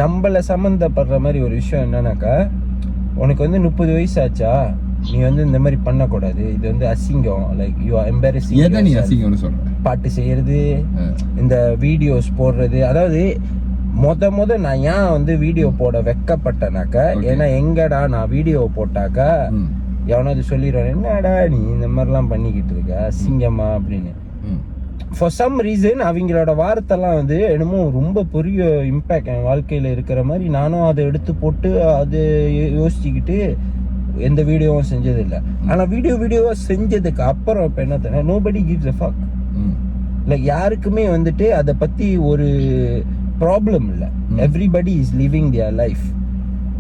நம்மள சம்மந்தப்படுற மாதிரி ஒரு விஷயம் என்னன்னாக்கா, உனக்கு வந்து 30 வயசு ஆச்சா, நீ வந்து இந்த மாதிரி பண்ணக்கூடாது, இது வந்து அசிங்கம், லைக் யூ ஆர் எம்பாரசிங். எதை நீ அசிங்கம்னு சொல்ற? பாட்டு செய்யறது, இந்த வீடியோஸ் போடுறது. அதாவது முத நான் ஏன் வந்து வீடியோ போட வெக்கப்பட்டனாக்கா, ஏன்னா எங்கடா நான் வீடியோ போட்டாக்கா எவனாவது சொல்லிடுவான், என்னடா நீ இந்த மாதிரிலாம் பண்ணிக்கிட்டு இருக்க அசிங்கமா அப்படின்னு. ஃபார் சம் ரீசன் அவங்களோட வார்த்தைலாம் வந்து என்னமோ ரொம்ப பெரிய இம்பேக்ட் என் வாழ்க்கையில் இருக்கிற மாதிரி நானும் அதை எடுத்து போட்டு அது யோசிச்சுக்கிட்டு எந்த வீடியோவும் செஞ்சதில்லை. ஆனால் வீடியோவாக செஞ்சதுக்கு அப்புறம் இப்போ என்ன தெரியும், nobody gives a fuck. Like யாருக்குமே வந்துட்டு அதை பற்றி ஒரு ப்ராப்ளம் இல்லை. Everybody is living their life.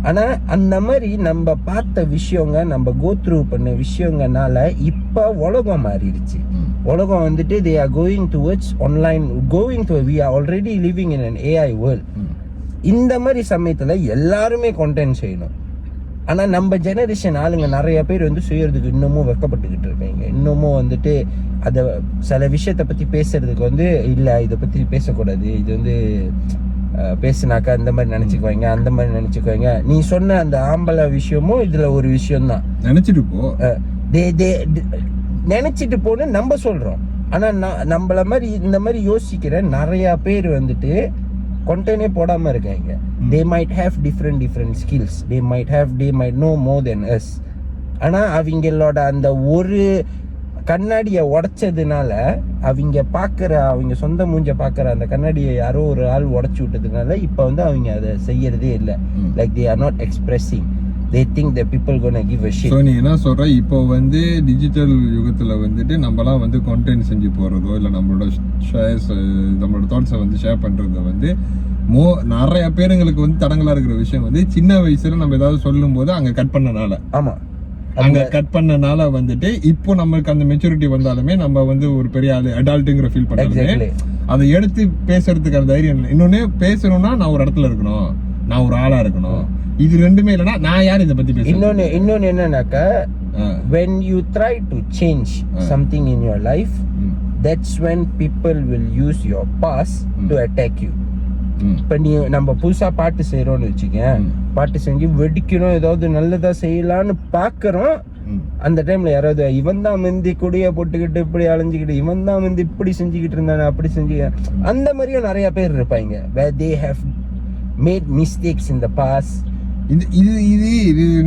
ஆனால் அந்த மாதிரி நம்ம பார்த்த விஷயங்க, நம்ம கோ த்ரூ பண்ண விஷயங்கனால இப்போ உலகம் மாறிடுச்சு. உலகம் வந்துட்டு they are going towards online, we are already living in an AI world. இந்த மாதிரி சமயத்தில் எல்லாருமே கண்டென்ட் செய்யணும். ஆனால் நம்ம ஜெனரேஷன் ஆளுங்க நிறைய பேர் வந்து செய்யறதுக்கு இன்னமும் வெக்கப்பட்டுக்கிட்டு இருக்காங்க. இன்னமும் வந்துட்டு அதை சில விஷயத்தை பற்றி பேசுறதுக்கு வந்து இல்லை, இதை பற்றி பேசக்கூடாது, இது வந்து பேசுனாக்கா இந்த மாதிரி நினைச்சுக்குவாங்க, அந்த மாதிரி நினைச்சுக்குவாங்க. நீ சொன்ன அந்த ஆம்பளை விஷயமும் இதுல ஒரு விஷயம்தான். நினைச்சிட்டு போ, நினைச்சிட்டு போன்னு நம்ம சொல்றோம். ஆனா நம்மள மாதிரி இந்த மாதிரி யோசிக்கிற நிறைய பேர் வந்துட்டு கொண்டேனே போடாம இருக்காங்க. they might have different skills, they might know more than us. ஆனா அவங்களோட அந்த ஒரு கண்ணாடியை உடைச்சதுனால, அவங்க சொந்த மூஞ்ச பாக்குற அந்த கண்ணாடியை யாரோ ஒரு ஆள் உடைச்சு விட்டதுனால இப்ப வந்து அவங்க அதை செய்யறதே இல்லை. Like they are not expressing, they think that people gonna give a shit. So நீ என்ன சொல்ற, இப்போ வந்து டிஜிட்டல் யுகத்துல வந்துட்டு நம்மலாம் வந்து கண்டென்ட் செஞ்சு போறதோ இல்ல நம்மளோட ஷேர்ஸ், நம்மளோட தாட்ஸை வந்து ஷேர் பண்றது வந்து நிறைய பேருங்களுக்கு வந்து தடங்களா இருக்கிற விஷயம் வந்து சின்ன வயசுல நம்ம ஏதாவது சொல்லும் போது அங்க கட் பண்ணனால, ஆமா அங்க கட் பண்ணனால வந்துட்டு இப்போ நம்மளுக்கு அந்த மெச்சூரிட்டி வந்தாலுமே நம்ம வந்து ஒரு பெரிய ஆளு அடால்ட்டுங்கிற ஃபீல் பண்ணாலுமே அதை எடுத்து பேசுறதுக்கான தைரியம் இல்லை. இன்னொன்னு பேசணும்னா நான் ஒரு இடத்துல இருக்கணும், நான் ஒரு ஆளா இருக்கணும். இது ரெண்டுமே இல்லைன்னா நான் யார் இதை பத்தி பேசுறேன். இன்னொன்னு என்னன்னாக்கா, when you try to change something in your life, that's when people will use your past to attack you. இப்ப நம்ம புதுசா பாட்டு செய்யறோம்னு வச்சுக்க, பாட்டு செஞ்சு வெடிக்கணும், ஏதாவது நல்லதா செய்யலான்னு பாக்குறோம். அந்த டைம்ல யாராவது இவன் தான் முந்தி கொடிய போட்டுக்கிட்டு இப்படி அலைஞ்சுக்கிட்டு, இவன் தான் முந்தி இப்படி செஞ்சுக்கிட்டு இருந்தானே அப்படி செஞ்சு, அந்த மாதிரியும் நிறைய பேர் இருப்பாங்க. where they have made mistakes in the past. இது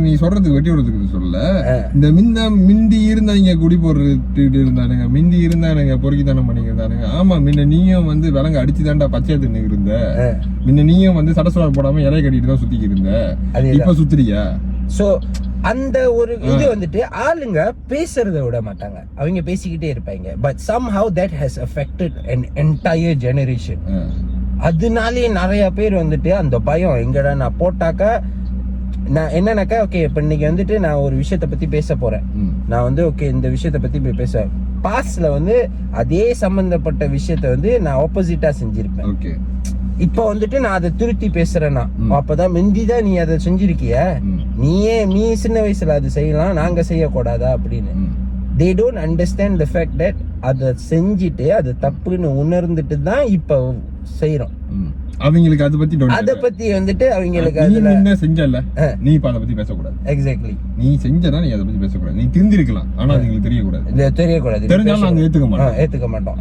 நீ சொல்றதுக்கு வெட்டி விடுறதுக்கு சொல்ல, இந்த மிந்தி இருந்தாங்க குடி போடுறது இருந்தானுங்க, மிந்தி இருந்தானுங்க பொறுக்கித்தானம் பண்ணிக்க இருந்தானுங்க. ஆமா, முன்ன நீயும் வந்து விலங்கு அடிச்சு தாண்டா பச்சையா தின்னு இருந்த, முன்ன நீயும் வந்து சடசுவா போடாம இலை கட்டிட்டு தான் சுத்திக்கு இருந்த, இப்ப சுத்துறியா? சோ அந்த ஒரு இது வந்துட்டு ஆளுங்க பேசுறத விட மாட்டாங்க, அவங்க பேசிக்கிட்டே இருப்பாங்க. But somehow that has affected an entire generation. அதனாலே நிறைய பேர் வந்துட்டு அந்த பயம், எங்கடா நான் போட்டாக்கா நான் என்னன்னாக்கா, ஓகே இப்ப இன்னைக்கு வந்துட்டு நான் ஒரு விஷயத்த பத்தி பேச போறேன், நான் வந்து ஓகே இந்த விஷயத்த பத்தி போய் பேச, பாஸ்ட்ல வந்து அதே சம்பந்தப்பட்ட விஷயத்த வந்து நான் ஆப்போசிட்டா செஞ்சிருப்பேன். இப்ப வந்துட்டு நான் அதை திருத்தி பேசுறேன்னா, அப்பதான் முந்திதான் நீ அதை செஞ்சிருக்கிய, நீ சின்ன வயசுல அது செய்யலாம், நாங்க செய்யக்கூடாதா அப்படின்னு. they don't understand the fact that அதை செஞ்சுட்டு அது தப்புன்னு உணர்ந்துட்டு தான் இப்ப செய்யறோம். அவங்களுக்கு அதை பத்தி வந்துட்டு அவங்களுக்கு அதுல செஞ்சல, நீ இப்ப அதை பத்தி பேசக்கூடாது. எக்ஸாக்ட்லி, நீ செஞ்சனா நீ அதை பத்தி பேசக்கூடாது. நீ தெரிஞ்சிருக்கலாம், ஆனா அவங்களுக்கு தெரியக்கூடாது. தெரிஞ்சாலும் நாங்க ஏத்துக்க மாட்டோம்.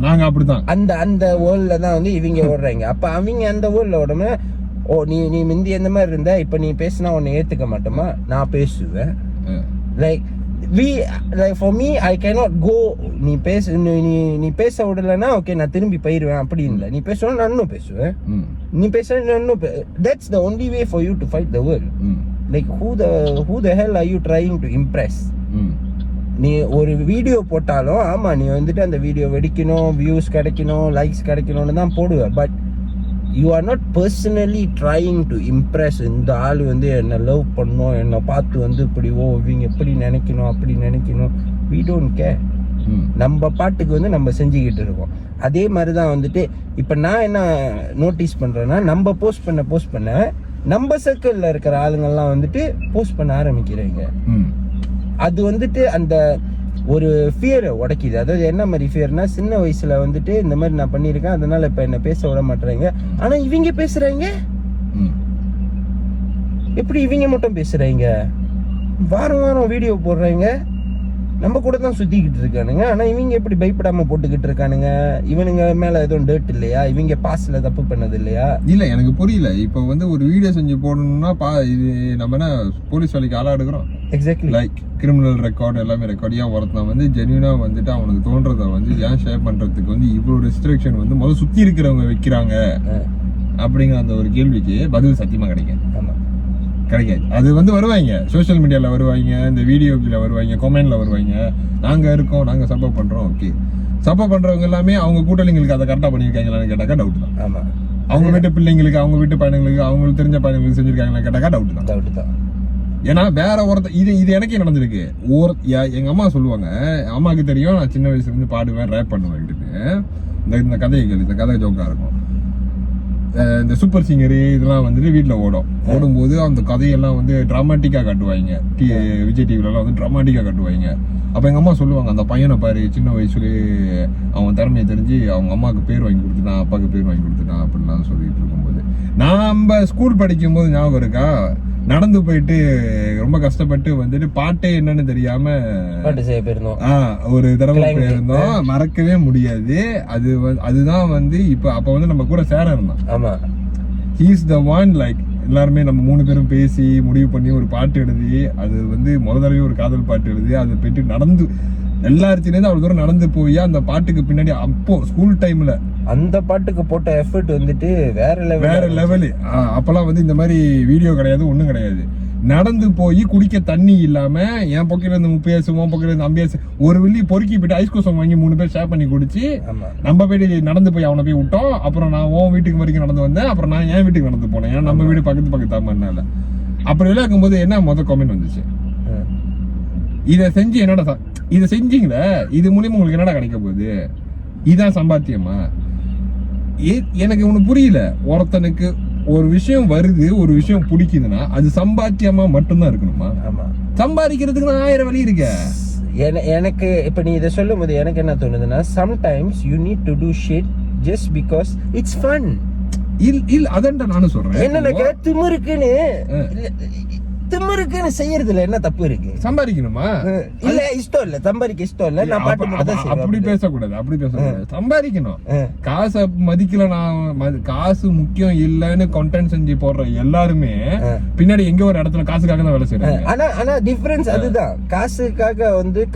நாங்க அப்படிதான் அந்த வேர்ல்ட்ல தான் வந்து இவங்க ஓடுறாங்க. அப்ப அவங்க அந்த வேர்ல்ட்ல ஓடுமே, ஓ நீ முந்தி எந்த மாதிரி இருந்த, இப்ப நீ பேசினா உன்னை ஏத்துக்க மாட்டோமா, நான் பேசுவேன். like for me I cannot go, நீ பேச விடலன்னா ஓகே நான் திரும்பி போயிடுவேன் அப்படி இல்லை. நீ பேசணும் நானும் பேசுவேன், நீ பேச நானும் that's the only way for you to fight the world. like who the hell are you trying to impress? நீ ஒரு வீடியோ போட்டாலும் ஆமா நீ வந்துட்டு அந்த வீடியோ வெடிக்கணும், வியூஸ் கிடைக்கணும், லைக்ஸ் கிடைக்கணும்னு தான் போடுவேன். But you are not personally trying to impress. இந்த ஆள் வந்து என்ன லவ் பண்ணணும், என்னை பார்த்து வந்து இப்படி இவங்க எப்படி நினைக்கணும் அப்படி நினைக்கணும், we don't care. நம்ம பாட்டுக்கு வந்து நம்ம செஞ்சுக்கிட்டு இருக்கோம். அதே மாதிரிதான் வந்துட்டு இப்ப நான் என்ன நோட்டீஸ் பண்றேன்னா, நம்ம போஸ்ட் பண்ண நம்ம சர்க்கிள்ல இருக்கிற ஆளுங்கள்லாம் வந்துட்டு போஸ்ட் பண்ண ஆரம்பிக்கிறாங்க. அது வந்துட்டு அந்த ஒரு ஃபியரை உடைக்குது. அதாவது என்ன மாதிரி ஃபியர்னா, சின்ன வயசுல வந்துட்டு இந்த மாதிரி நான் பண்ணியிருக்கேன், அதனால இப்ப என்ன பேச விட மாட்டேறாங்க, ஆனா இவங்க பேசுறாங்க, எப்படி இவங்க மட்டும் பேசுறீங்க? வாரம் வாரம் வீடியோ போடுறீங்க, நம்ம கூட தான் சுத்திக்கிட்டு இருக்கானுங்க. ஆனா இவங்க எப்படி பயப்படாம போட்டுக்கிட்டு இருக்கானுங்க? இவனுங்க மேல எதுவும் டேட் இல்லையா? இவங்க பாஸ்ல தப்பு பண்ணது இல்லையா? இல்ல எனக்கு புரியல. இப்போ வந்து ஒரு வீடியோ செஞ்சு போடணும்னா இது நம்ம என்ன போலீஸ் வேலைக்கு ஆளா எடுக்கிறோம்? எக்ஸாக்ட்லி. லைக் கிரிமினல் ரெக்கார்டு எல்லாமே ரெக்கார்ட். ஏன் ஒருத்தன் வந்து ஜென்யூனா வந்துட்டு அவனுக்கு தோன்றதை வந்து ஏன் ஷேர் பண்றதுக்கு வந்து இவ்வளவு ரெஸ்ட்ரிக்ஷன் வந்து முதல்ல சுத்தி இருக்கிறவங்க வைக்கிறாங்க அப்படிங்கிற அந்த ஒரு கேள்விக்கு பதில் சத்தியமா கிடைக்காது. கிடைக்காது. அது வந்து வருவாங்க, சோசியல் மீடியால வருவாங்க, இந்த வீடியோக்குள்ள வருவாங்க, கமெண்ட்ல வருவாங்க, நாங்க இருக்கோம், நாங்க சப்போர்ட் பண்றோம். ஓகே, சப்போர்ட் பண்றவங்க எல்லாமே அவங்க கூட்டணிங்களுக்கு அதை கரெக்டா பண்ணிருக்காங்களான்னு கேட்டாக்கா டவுட் தான். ஆமா, அவங்க வீட்டு பிள்ளைங்களுக்கு, அவங்க வீட்டு பையனுங்களுக்கு, அவங்களுக்கு தெரிஞ்ச பையனுங்களுக்கு செஞ்சிருக்காங்களா கேட்டாக்கா டவுட் தான். ஏன்னா வேற ஒருத்தர் இது எனக்கே நடந்திருக்கு. எங்க அம்மா சொல்லுவாங்க, அம்மாவுக்கு தெரியும் நான் சின்ன வயசுல இருந்து பாடுவேன், ரேப் பண்ணுவேன். இந்த கதைகள், இந்த கதை ஜோக்கா இருக்கும். இந்த சூப்பர் சிங்கரு இதெல்லாம் வந்துட்டு வீட்டில் ஓடும்போது அந்த கதையெல்லாம் வந்து டிராமாட்டிக்கா காட்டுவாங்க. விஜய் டிவிலலாம் வந்து டிராமாட்டிக்கா காட்டுவாங்க. அப்போ எங்கள் அம்மா சொல்லுவாங்க, அந்த பையனை பாரு, சின்ன வயசுலேயே அவன் திறமையை தெரிஞ்சு அவங்க அம்மாவுக்கு பேர் வாங்கி கொடுத்துட்டான், அப்பாவுக்கு பேர் வாங்கி கொடுத்துட்டான் அப்படின்லாம் சொல்லிட்டு இருக்கும்போது, நம்ம ஸ்கூல் படிக்கும்போது ஞாபகம் இருக்கா, நடந்து போயிட்டு ரொம்ப கஷ்டப்பட்டு வந்துட்டு பாட்டே என்னன்னு தெரியாம பாட்டு செய்ய போயிருந்தோம். ஒரு தடவை போயிருந்தோம், மறக்கவே முடியாது. அதுதான் வந்து இப்ப அப்ப வந்து நம்ம கூட சேர இருந்தான். ஆமா, he is the one. Like எல்லாருமே நம்ம 3 பேரும் பேசி முடிவு பண்ணி ஒரு பாட்டு எழுதி, அது வந்து முதல் தடவை ஒரு காதல் பாட்டு எழுதி அதை போயிட்டு நடந்து எல்லாருத்திலேருந்து அவ்வளவு தூரம் நடந்து போய் அந்த பாட்டுக்கு பின்னாடி அப்போ ஸ்கூல் டைம்ல அந்த பாட்டுக்கு போட்ட எஃபர்ட் வந்துட்டு வேற லெவலு. அப்பெல்லாம் வந்து இந்த மாதிரி வீடியோ கிடையாது, ஒண்ணும் கிடையாது. நடந்து போய் குடிக்க தண்ணி இல்லாம என் பொக்கையில இருந்து 30 உன் பொக்கையில இருந்து 50 ஒரு வெள்ளி பொறுக்கி போயிட்டு ஐஸ் கோசம் வாங்கி 3 பேர் ஷேர் பண்ணி குடிச்சு நம்ம போயிட்டு நடந்து போய் அவனை போய் விட்டோம். அப்புறம் நான் உன் வீட்டுக்கு வரைக்கும் நடந்து வந்தேன், அப்புறம் நான் என் வீட்டுக்கு நடந்து போனேன். ஏன்னா நம்ம வீடு பக்கத்து தாமனால. அப்படி எல்லாம் இருக்கும்போது என்ன மொதல் கமெண்ட் வந்துச்சு, இதை செஞ்சு என்னடா இதை செஞ்சீங்களே, இது மூலியமா உங்களுக்கு என்னடா கிடைக்க போகுது, இதான் சம்பாத்தியமா? எனக்கு ஒண்ணு புரியல. ஒருத்தனுக்கு ஒரு விஷயம் வருது, ஒரு விஷயம் பிடிக்குதுன்னா அது சம்பாத்தியமா மட்டும்தான் இருக்கணுமா? சம்பாதிக்கிறதுக்கு 1000 வழி இருக்கு. எனக்கு இப்ப நீ இதை சொல்லும் போது எனக்கு என்ன தோணுதுன்னா, sometimes you need to do shit just because it's fun. இல்ல அதன்டா நானும் சொல்றேன். என்ன திமிருக்குன்னு செய்யறதுல என்ன தப்பு இருக்கு? சம்பாதிக்கணுமா? இல்ல இஷ்டம் இல்ல, சம்பாதிக்க இஷ்டம் இல்ல, நான் பாட்டு மட்டும் தான் அப்படி பேசக்கூடாது. சம்பாதிக்கணும். காசை மதிக்கல, நான் காசு முக்கியம் இல்லன்னு கண்டென்ட் செஞ்சு போடுற எல்லாருமே பின்னாடி எங்க ஒரு இடத்துல காசுக்காக தான் வேலை செய்யறாங்க. ஆனா டிஃபரன்ஸ் அதுதான்.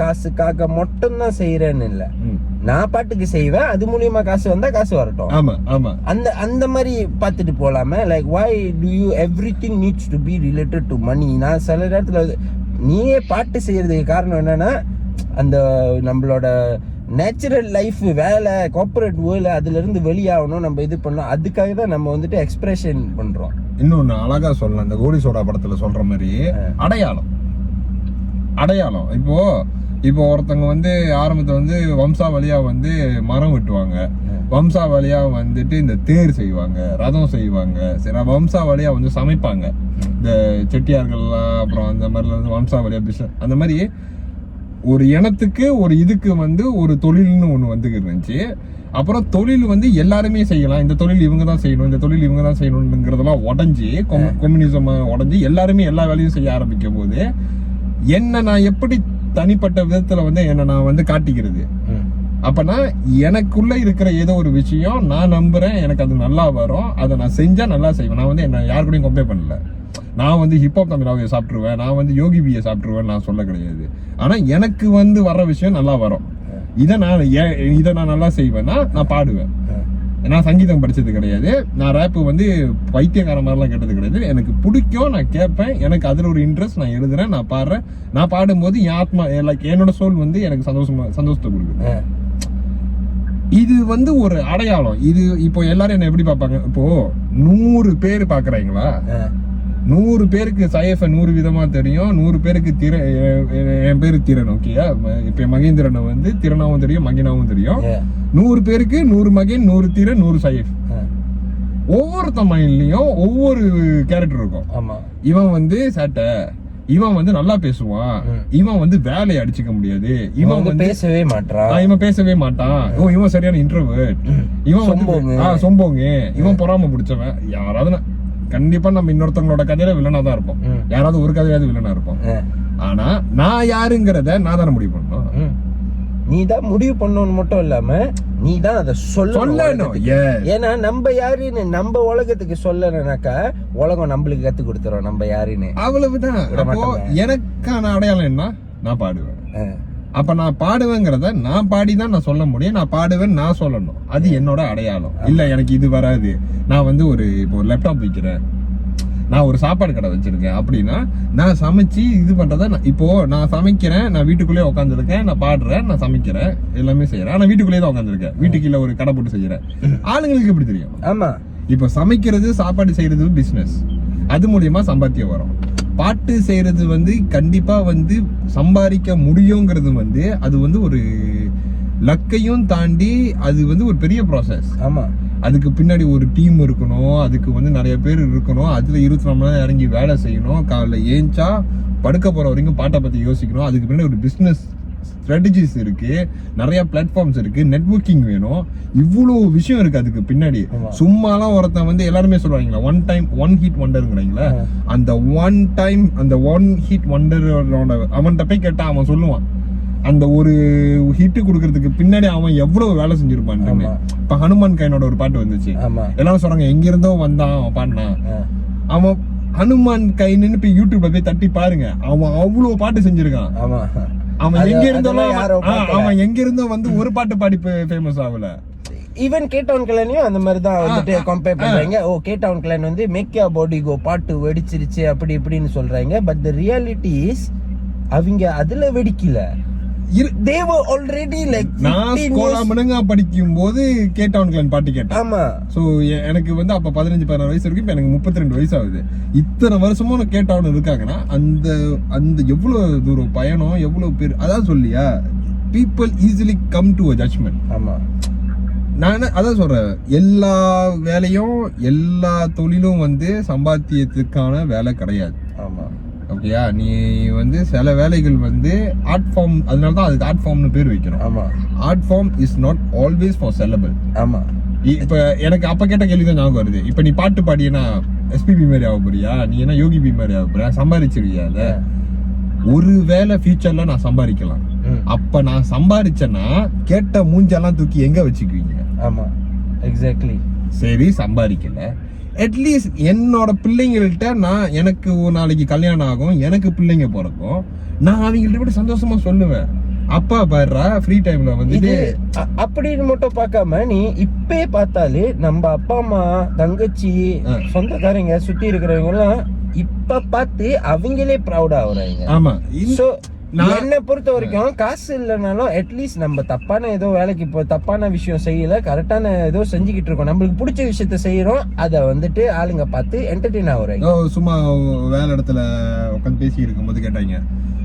காசுக்காக மட்டும் தான் செய்யறேன்னு இல்ல, நான் பாட்டுக்கு செய்வேன், அது மூலியமா காசு வந்தா காசு வரட்டும். ஆமா ஆமா, அந்த மாதிரி பாத்துட்டு போலாமே. Like why do you everything needs to be related to money? நான் சில நேரத்துல நீயே பாட்டு செய்யறதுக்கு காரணம் என்னன்னா, அந்த நம்மளோட நேச்சுரல் லைஃப், வேலை, கார்பரேட் வேர்ல்ட், அதுல இருந்து வெளியாகணும், நம்ம இது பண்ணோம். அதுக்காக தான் நம்ம வந்துட்டு எக்ஸ்பிரஷன் பண்றோம். இன்னொன்னு அழகா சொல்லலாம், இந்த கோலி சோடா படத்துல சொல்ற மாதிரி அடையாளம். இப்போ ஒருத்தவங்க வந்து ஆரம்பத்தை வந்து வம்சாவளியா வந்து மரம் வெட்டுவாங்க, வம்சாவளியா வந்துட்டு இந்த தேர் செய்வாங்க, ரதம் செய்வாங்க, சரி வம்சாவளியா வந்து சமைப்பாங்க. இந்த செட்டியார்கள்லாம் அப்புறம் அந்த மாதிரில வந்து வம்சாவளியா பிசினஸ், அந்த மாதிரி ஒரு இனத்துக்கு ஒரு இதுக்கு வந்து ஒரு தொழில்னு ஒண்ணு வந்துக்கிட்டு இருந்துச்சு. அப்புறம் தொழில் வந்து எல்லாருமே செய்யலாம், இந்த தொழில் இவங்க தான் செய்யணும், இந்த தொழில் இவங்க தான் செய்யணுங்கிறதெல்லாம் உடஞ்சி கம்யூனிசம் உடஞ்சி எல்லாருமே எல்லா வேலையும் செய்ய ஆரம்பிக்கும் போது என்ன நான் எப்படி தனிப்பட்ட விதத்துல வந்து என்ன நான் வந்து காட்டிக்கிறது. அப்பனா எனக்குள்ள இருக்கிற ஏதோ ஒரு விஷயம் நான் நம்புறேன், எனக்கு அது நல்லா வரும், அதை நான் செஞ்சா நல்லா செய்வேன். நான் வந்து என்ன யாரு கூடயும் கம்பேர் பண்ணல. நான் வந்து ஹிப்ஹாப் தமிழாவையை சாப்பிட்டுருவேன், நான் வந்து யோகி பியை சாப்பிட்டுருவேன் நான் சொல்ல கிடையாது. ஆனா எனக்கு வந்து வர்ற விஷயம் நல்லா வரும். இதை நான் நல்லா செய்வேன்னா நான் பாடுவேன். நான் சங்கீதம் படிச்சது கிடையாது, நான் ரேப் வந்து பைத்தியக்கார மாதிரிலாம் கேட்டது கிடையாது. எனக்கு பிடிக்கும், நான் கேட்பேன், எனக்கு அதுல ஒரு இன்ட்ரெஸ்ட், நான் எழுதுறேன், நான் பாடுறேன். நான் பாடும்போது என் ஆத்மா, லைக் என்னோட சோல் வந்து எனக்கு சந்தோஷத்தை கொடுக்குது. இது வந்து ஒரு அடையாளம். இது இப்போ எல்லாரும் என்ன எப்படி பார்ப்பாங்க, இப்போ 100 பேர் பாக்குறாங்களா, 100 பேருக்கு சைஃப 100 விதமா தெரியும், 100 பேருக்கு என் பேரு திறன், ஓகேயா? இப்ப மகேந்திரனை வந்து திறனாவும் தெரியும், மகினாவும் தெரியும். 100 பேருக்கு 100 மகன், 100 திறன், 100 சைஃப். ஒவ்வொருத்த மைண்ட்லயும் ஒவ்வொரு கேரக்டர் இருக்கும். இவன் வந்து சேட்டை, இவன் வந்து நல்லா பேசுவான், இவன் வந்து வேலையை அடிச்சுக்க முடியாது, இவன் வந்து பேசவே மாட்டான், இவன் சரியான இன்ட்ரோவர்ட், இவன் வந்து சொம்போங்க, இவன் பொறாம பிடிச்சவன். யாராவது கண்டிப்பா நம்ம இன்னொருத்தவங்களோட கதையில வில்லனா தான் இருப்போம். யாராவது ஒரு கதையாவது வில்லனா இருப்போம். ஆனா நான் யாருங்கிறத நான் தானே முடிவு பண்ணணும். நீ தான் முடிவு பண்ணணும் மட்டும் இல்லாம நீ தான் அதை சொல்லணும். ஏன்னா நம்ம யாருன்னு நம்ம உலகத்துக்கு சொல்லணும்னாக்கா உலகம் நம்மளுக்கு கத்து கொடுத்துரும் நம்ம யாருன்னு. அவ்வளவுதான். எனக்கான அடையாளம் என்ன? நான் பாடுவேன். அப்ப நான் பாடுவேங்கிறத நான் பாடிதான் நான் சொல்ல முடியும். நான் பாடுவேன், நான் சொல்லணும். அது என்னோட அடையாளம். இல்ல எனக்கு இது வராது, நான் வந்து இப்போ ஒரு லேப்டாப் விற்கிறேன், நான் ஒரு சாப்பாடு கடை வச்சிருக்கேன் அப்படின்னா நான் சமைச்சு இது பண்றத இப்போ நான் சமைக்கிறேன், நான் வீட்டுக்குள்ளேயே உட்காந்துருக்கேன், நான் பாடுறேன், நான் சமைக்கிறேன், எல்லாமே செய்யறேன். ஆனா வீட்டுக்குள்ளேயே தான் உட்காந்துருக்கேன், வீட்டுக்குள்ள ஒரு கடை போட்டு செய்யறேன். ஆளுங்களுக்கு எப்படி தெரியும்? ஆமா, இப்போ சமைக்கிறது சாப்பாடு செய்யறது பிசினஸ், அது மூலியமா சம்பாத்தியம் வரும். பாட்டு செய்யறது வந்து கண்டிப்பா வந்து சம்பாதிக்க முடியுங்கிறது வந்து அது வந்து ஒரு லக்கையும் தாண்டி அது வந்து ஒரு பெரிய ப்ராசஸ். ஆமா, அதுக்கு பின்னாடி ஒரு டீம் இருக்கணும், அதுக்கு வந்து நிறைய பேர் இருக்கணும், அதுல 24 மணி நேரம் இறங்கி வேலை செய்யணும், காலைல ஏஞ்சா படுக்க போற வரைக்கும் பாட்டை பத்தி யோசிக்கணும். அதுக்கு பின்னாடி ஒரு பிசினஸ் ஸ்ட்ராட்டஜிஸ் இருக்கு, நிறைய பிளாட்ஃபார்ம்ஸ் இருக்கு, நெட்வொர்க்கிங் வேணும், இவ்வளவு விஷயம் இருக்கு அதுக்கு பின்னாடி. சும்மாலாம் ஒருத்தன் வந்து எல்லாருமே சொல்றாங்களா ஒன் ஹிட் வண்டருங்கிறாங்களா, அந்த ஒன் ஹிட் வண்டரோட அவன்கிட்ட போய் கேட்டா அவன் சொல்லுவான் அந்த ஒரு ஹிட் குடுக்கறதுக்கு பின்னாடி அவன் எவ்வளவு வேலை செஞ்சிருப்பான். இப்ப ஹனுமான் கைனோட ஒரு பாட்டு வந்துச்சு, எல்லாரும் சொல்றாங்க எங்க இருந்தோ வந்தான் அவன் பாடினான். அவன் ஹனுமான் கைன்னு இப்ப யூடியூப்ல போய் தட்டி பாருங்க, அவன் அவ்வளவு பாட்டு செஞ்சிருக்கான். அவன் எங்க இருந்தோ வந்து ஒரு பாட்டு பாடி ஃபேமஸ் ஆகல. ஈவன் கேட்டவுன் கிளானையும் அந்த மாதிரி தான் வந்துட்டு கம்பேர் பண்றாங்க. ஓ கேட்டவுன் கிளான் வந்து மேக் யுவர் பாடி கோ பாட்டு வெடிச்சிருச்சு அப்படி இப்படின்னு சொல்றாங்க. பட் தி ரியாலிட்டி இஸ் அவங்க அதுல வெடிக்கல. They were already like நான் ஸ்கூல்ல மணங்கா படிக்கும் போது கேட்டவுன் கிளான் பாட்டு கேட்டேன். ஆமா. சோ எனக்கு வந்து அப்ப 15-16 வயசு இருக்கு, இப்ப எனக்கு 32 வயசு ஆகுது. இத்தனை வருஷமா நான் கேட்டவுன் இருக்காங்கன்னா அந்த எவ்வளவு தூரம் பயணம், எவ்வளவு பேர். அதான் சொல்லியா people easily come to a judgment. ஆமா, நான் அதான் சொல்றேன், எல்லா வேலையும் எல்லா தொழிலும் வந்து சம்பாத்தியத்துக்கான வேலை கிடையாது. ஆமா, ஓகேயா? நீ வந்து சில வேலைகள் வந்து ஆர்ட் ஃபார்ம், அதனால தான் அதுக்கு ஆர்ட் ஃபார்ம்னு பேர் வைக்கணும். ஆமா, art form is not always for sellable. ஆமா, இப்ப எனக்கு அப்ப கேட்ட கேள்வி தான் ஞாபகம் வருது. இப்ப நீ பாட்டு பாடினா எஸ்பிபி மாதிரி ஆக போறியா, நீ என்ன யோகி பி மாதிரி ஆக போறியா, சம்பாதிச்சிருக்கியா? அத ஒரு வேலை ஃபியூச்சர்ல நான் சம்பாதிக்கலாம். அப்ப நான் சம்பாதிச்சேன்னா கேட்ட மூஞ்செல்லாம் தூக்கி எங்க வச்சுக்குவீங்க? ஆமா, எக்ஸாக்ட்லி. சரி, சம்பாதிக்கல, அட்லீஸ்ட் என்னோட பிள்ளைங்கள்ட்ட நான் எனக்கு நாளைக்கு கல்யாணம் ஆகும், எனக்கு பிள்ளைங்க பிறக்கும், நான் அவங்கள்ட்ட விட சந்தோஷமா சொல்லுவேன், அப்பா பாடுறா ஃப்ரீ டைம்ல வந்து அப்படின்னு மட்டும் பார்க்காம நீ இப்பே பார்த்தாலே நம்ம அப்பா அம்மா தங்கச்சி சொந்தக்காரங்க சுத்தி இருக்கிறவங்க எல்லாம் இப்ப பார்த்து அவங்களே ப்ரௌட் ஆகுறாங்க. ஆமா, என்னை பொறுத்த வரைக்கும் காசு இல்லைனாலும் அட்லீஸ்ட் நம்ம தப்பான ஏதோ வேலைக்கு இப்போ தப்பான விஷயம் செய்யல, கரெக்டான ஏதோ செஞ்சுக்கிட்டு இருக்கோம், நம்மளுக்கு பிடிச்ச விஷயத்த செய்யறோம், அதை வந்துட்டு ஆளுங்க பார்த்து என்டர்டெயின் ஆகுறாங்க. சும்மா வேலை இடத்துல உட்காந்து பேசி இருக்கும் போது கேட்டாங்க,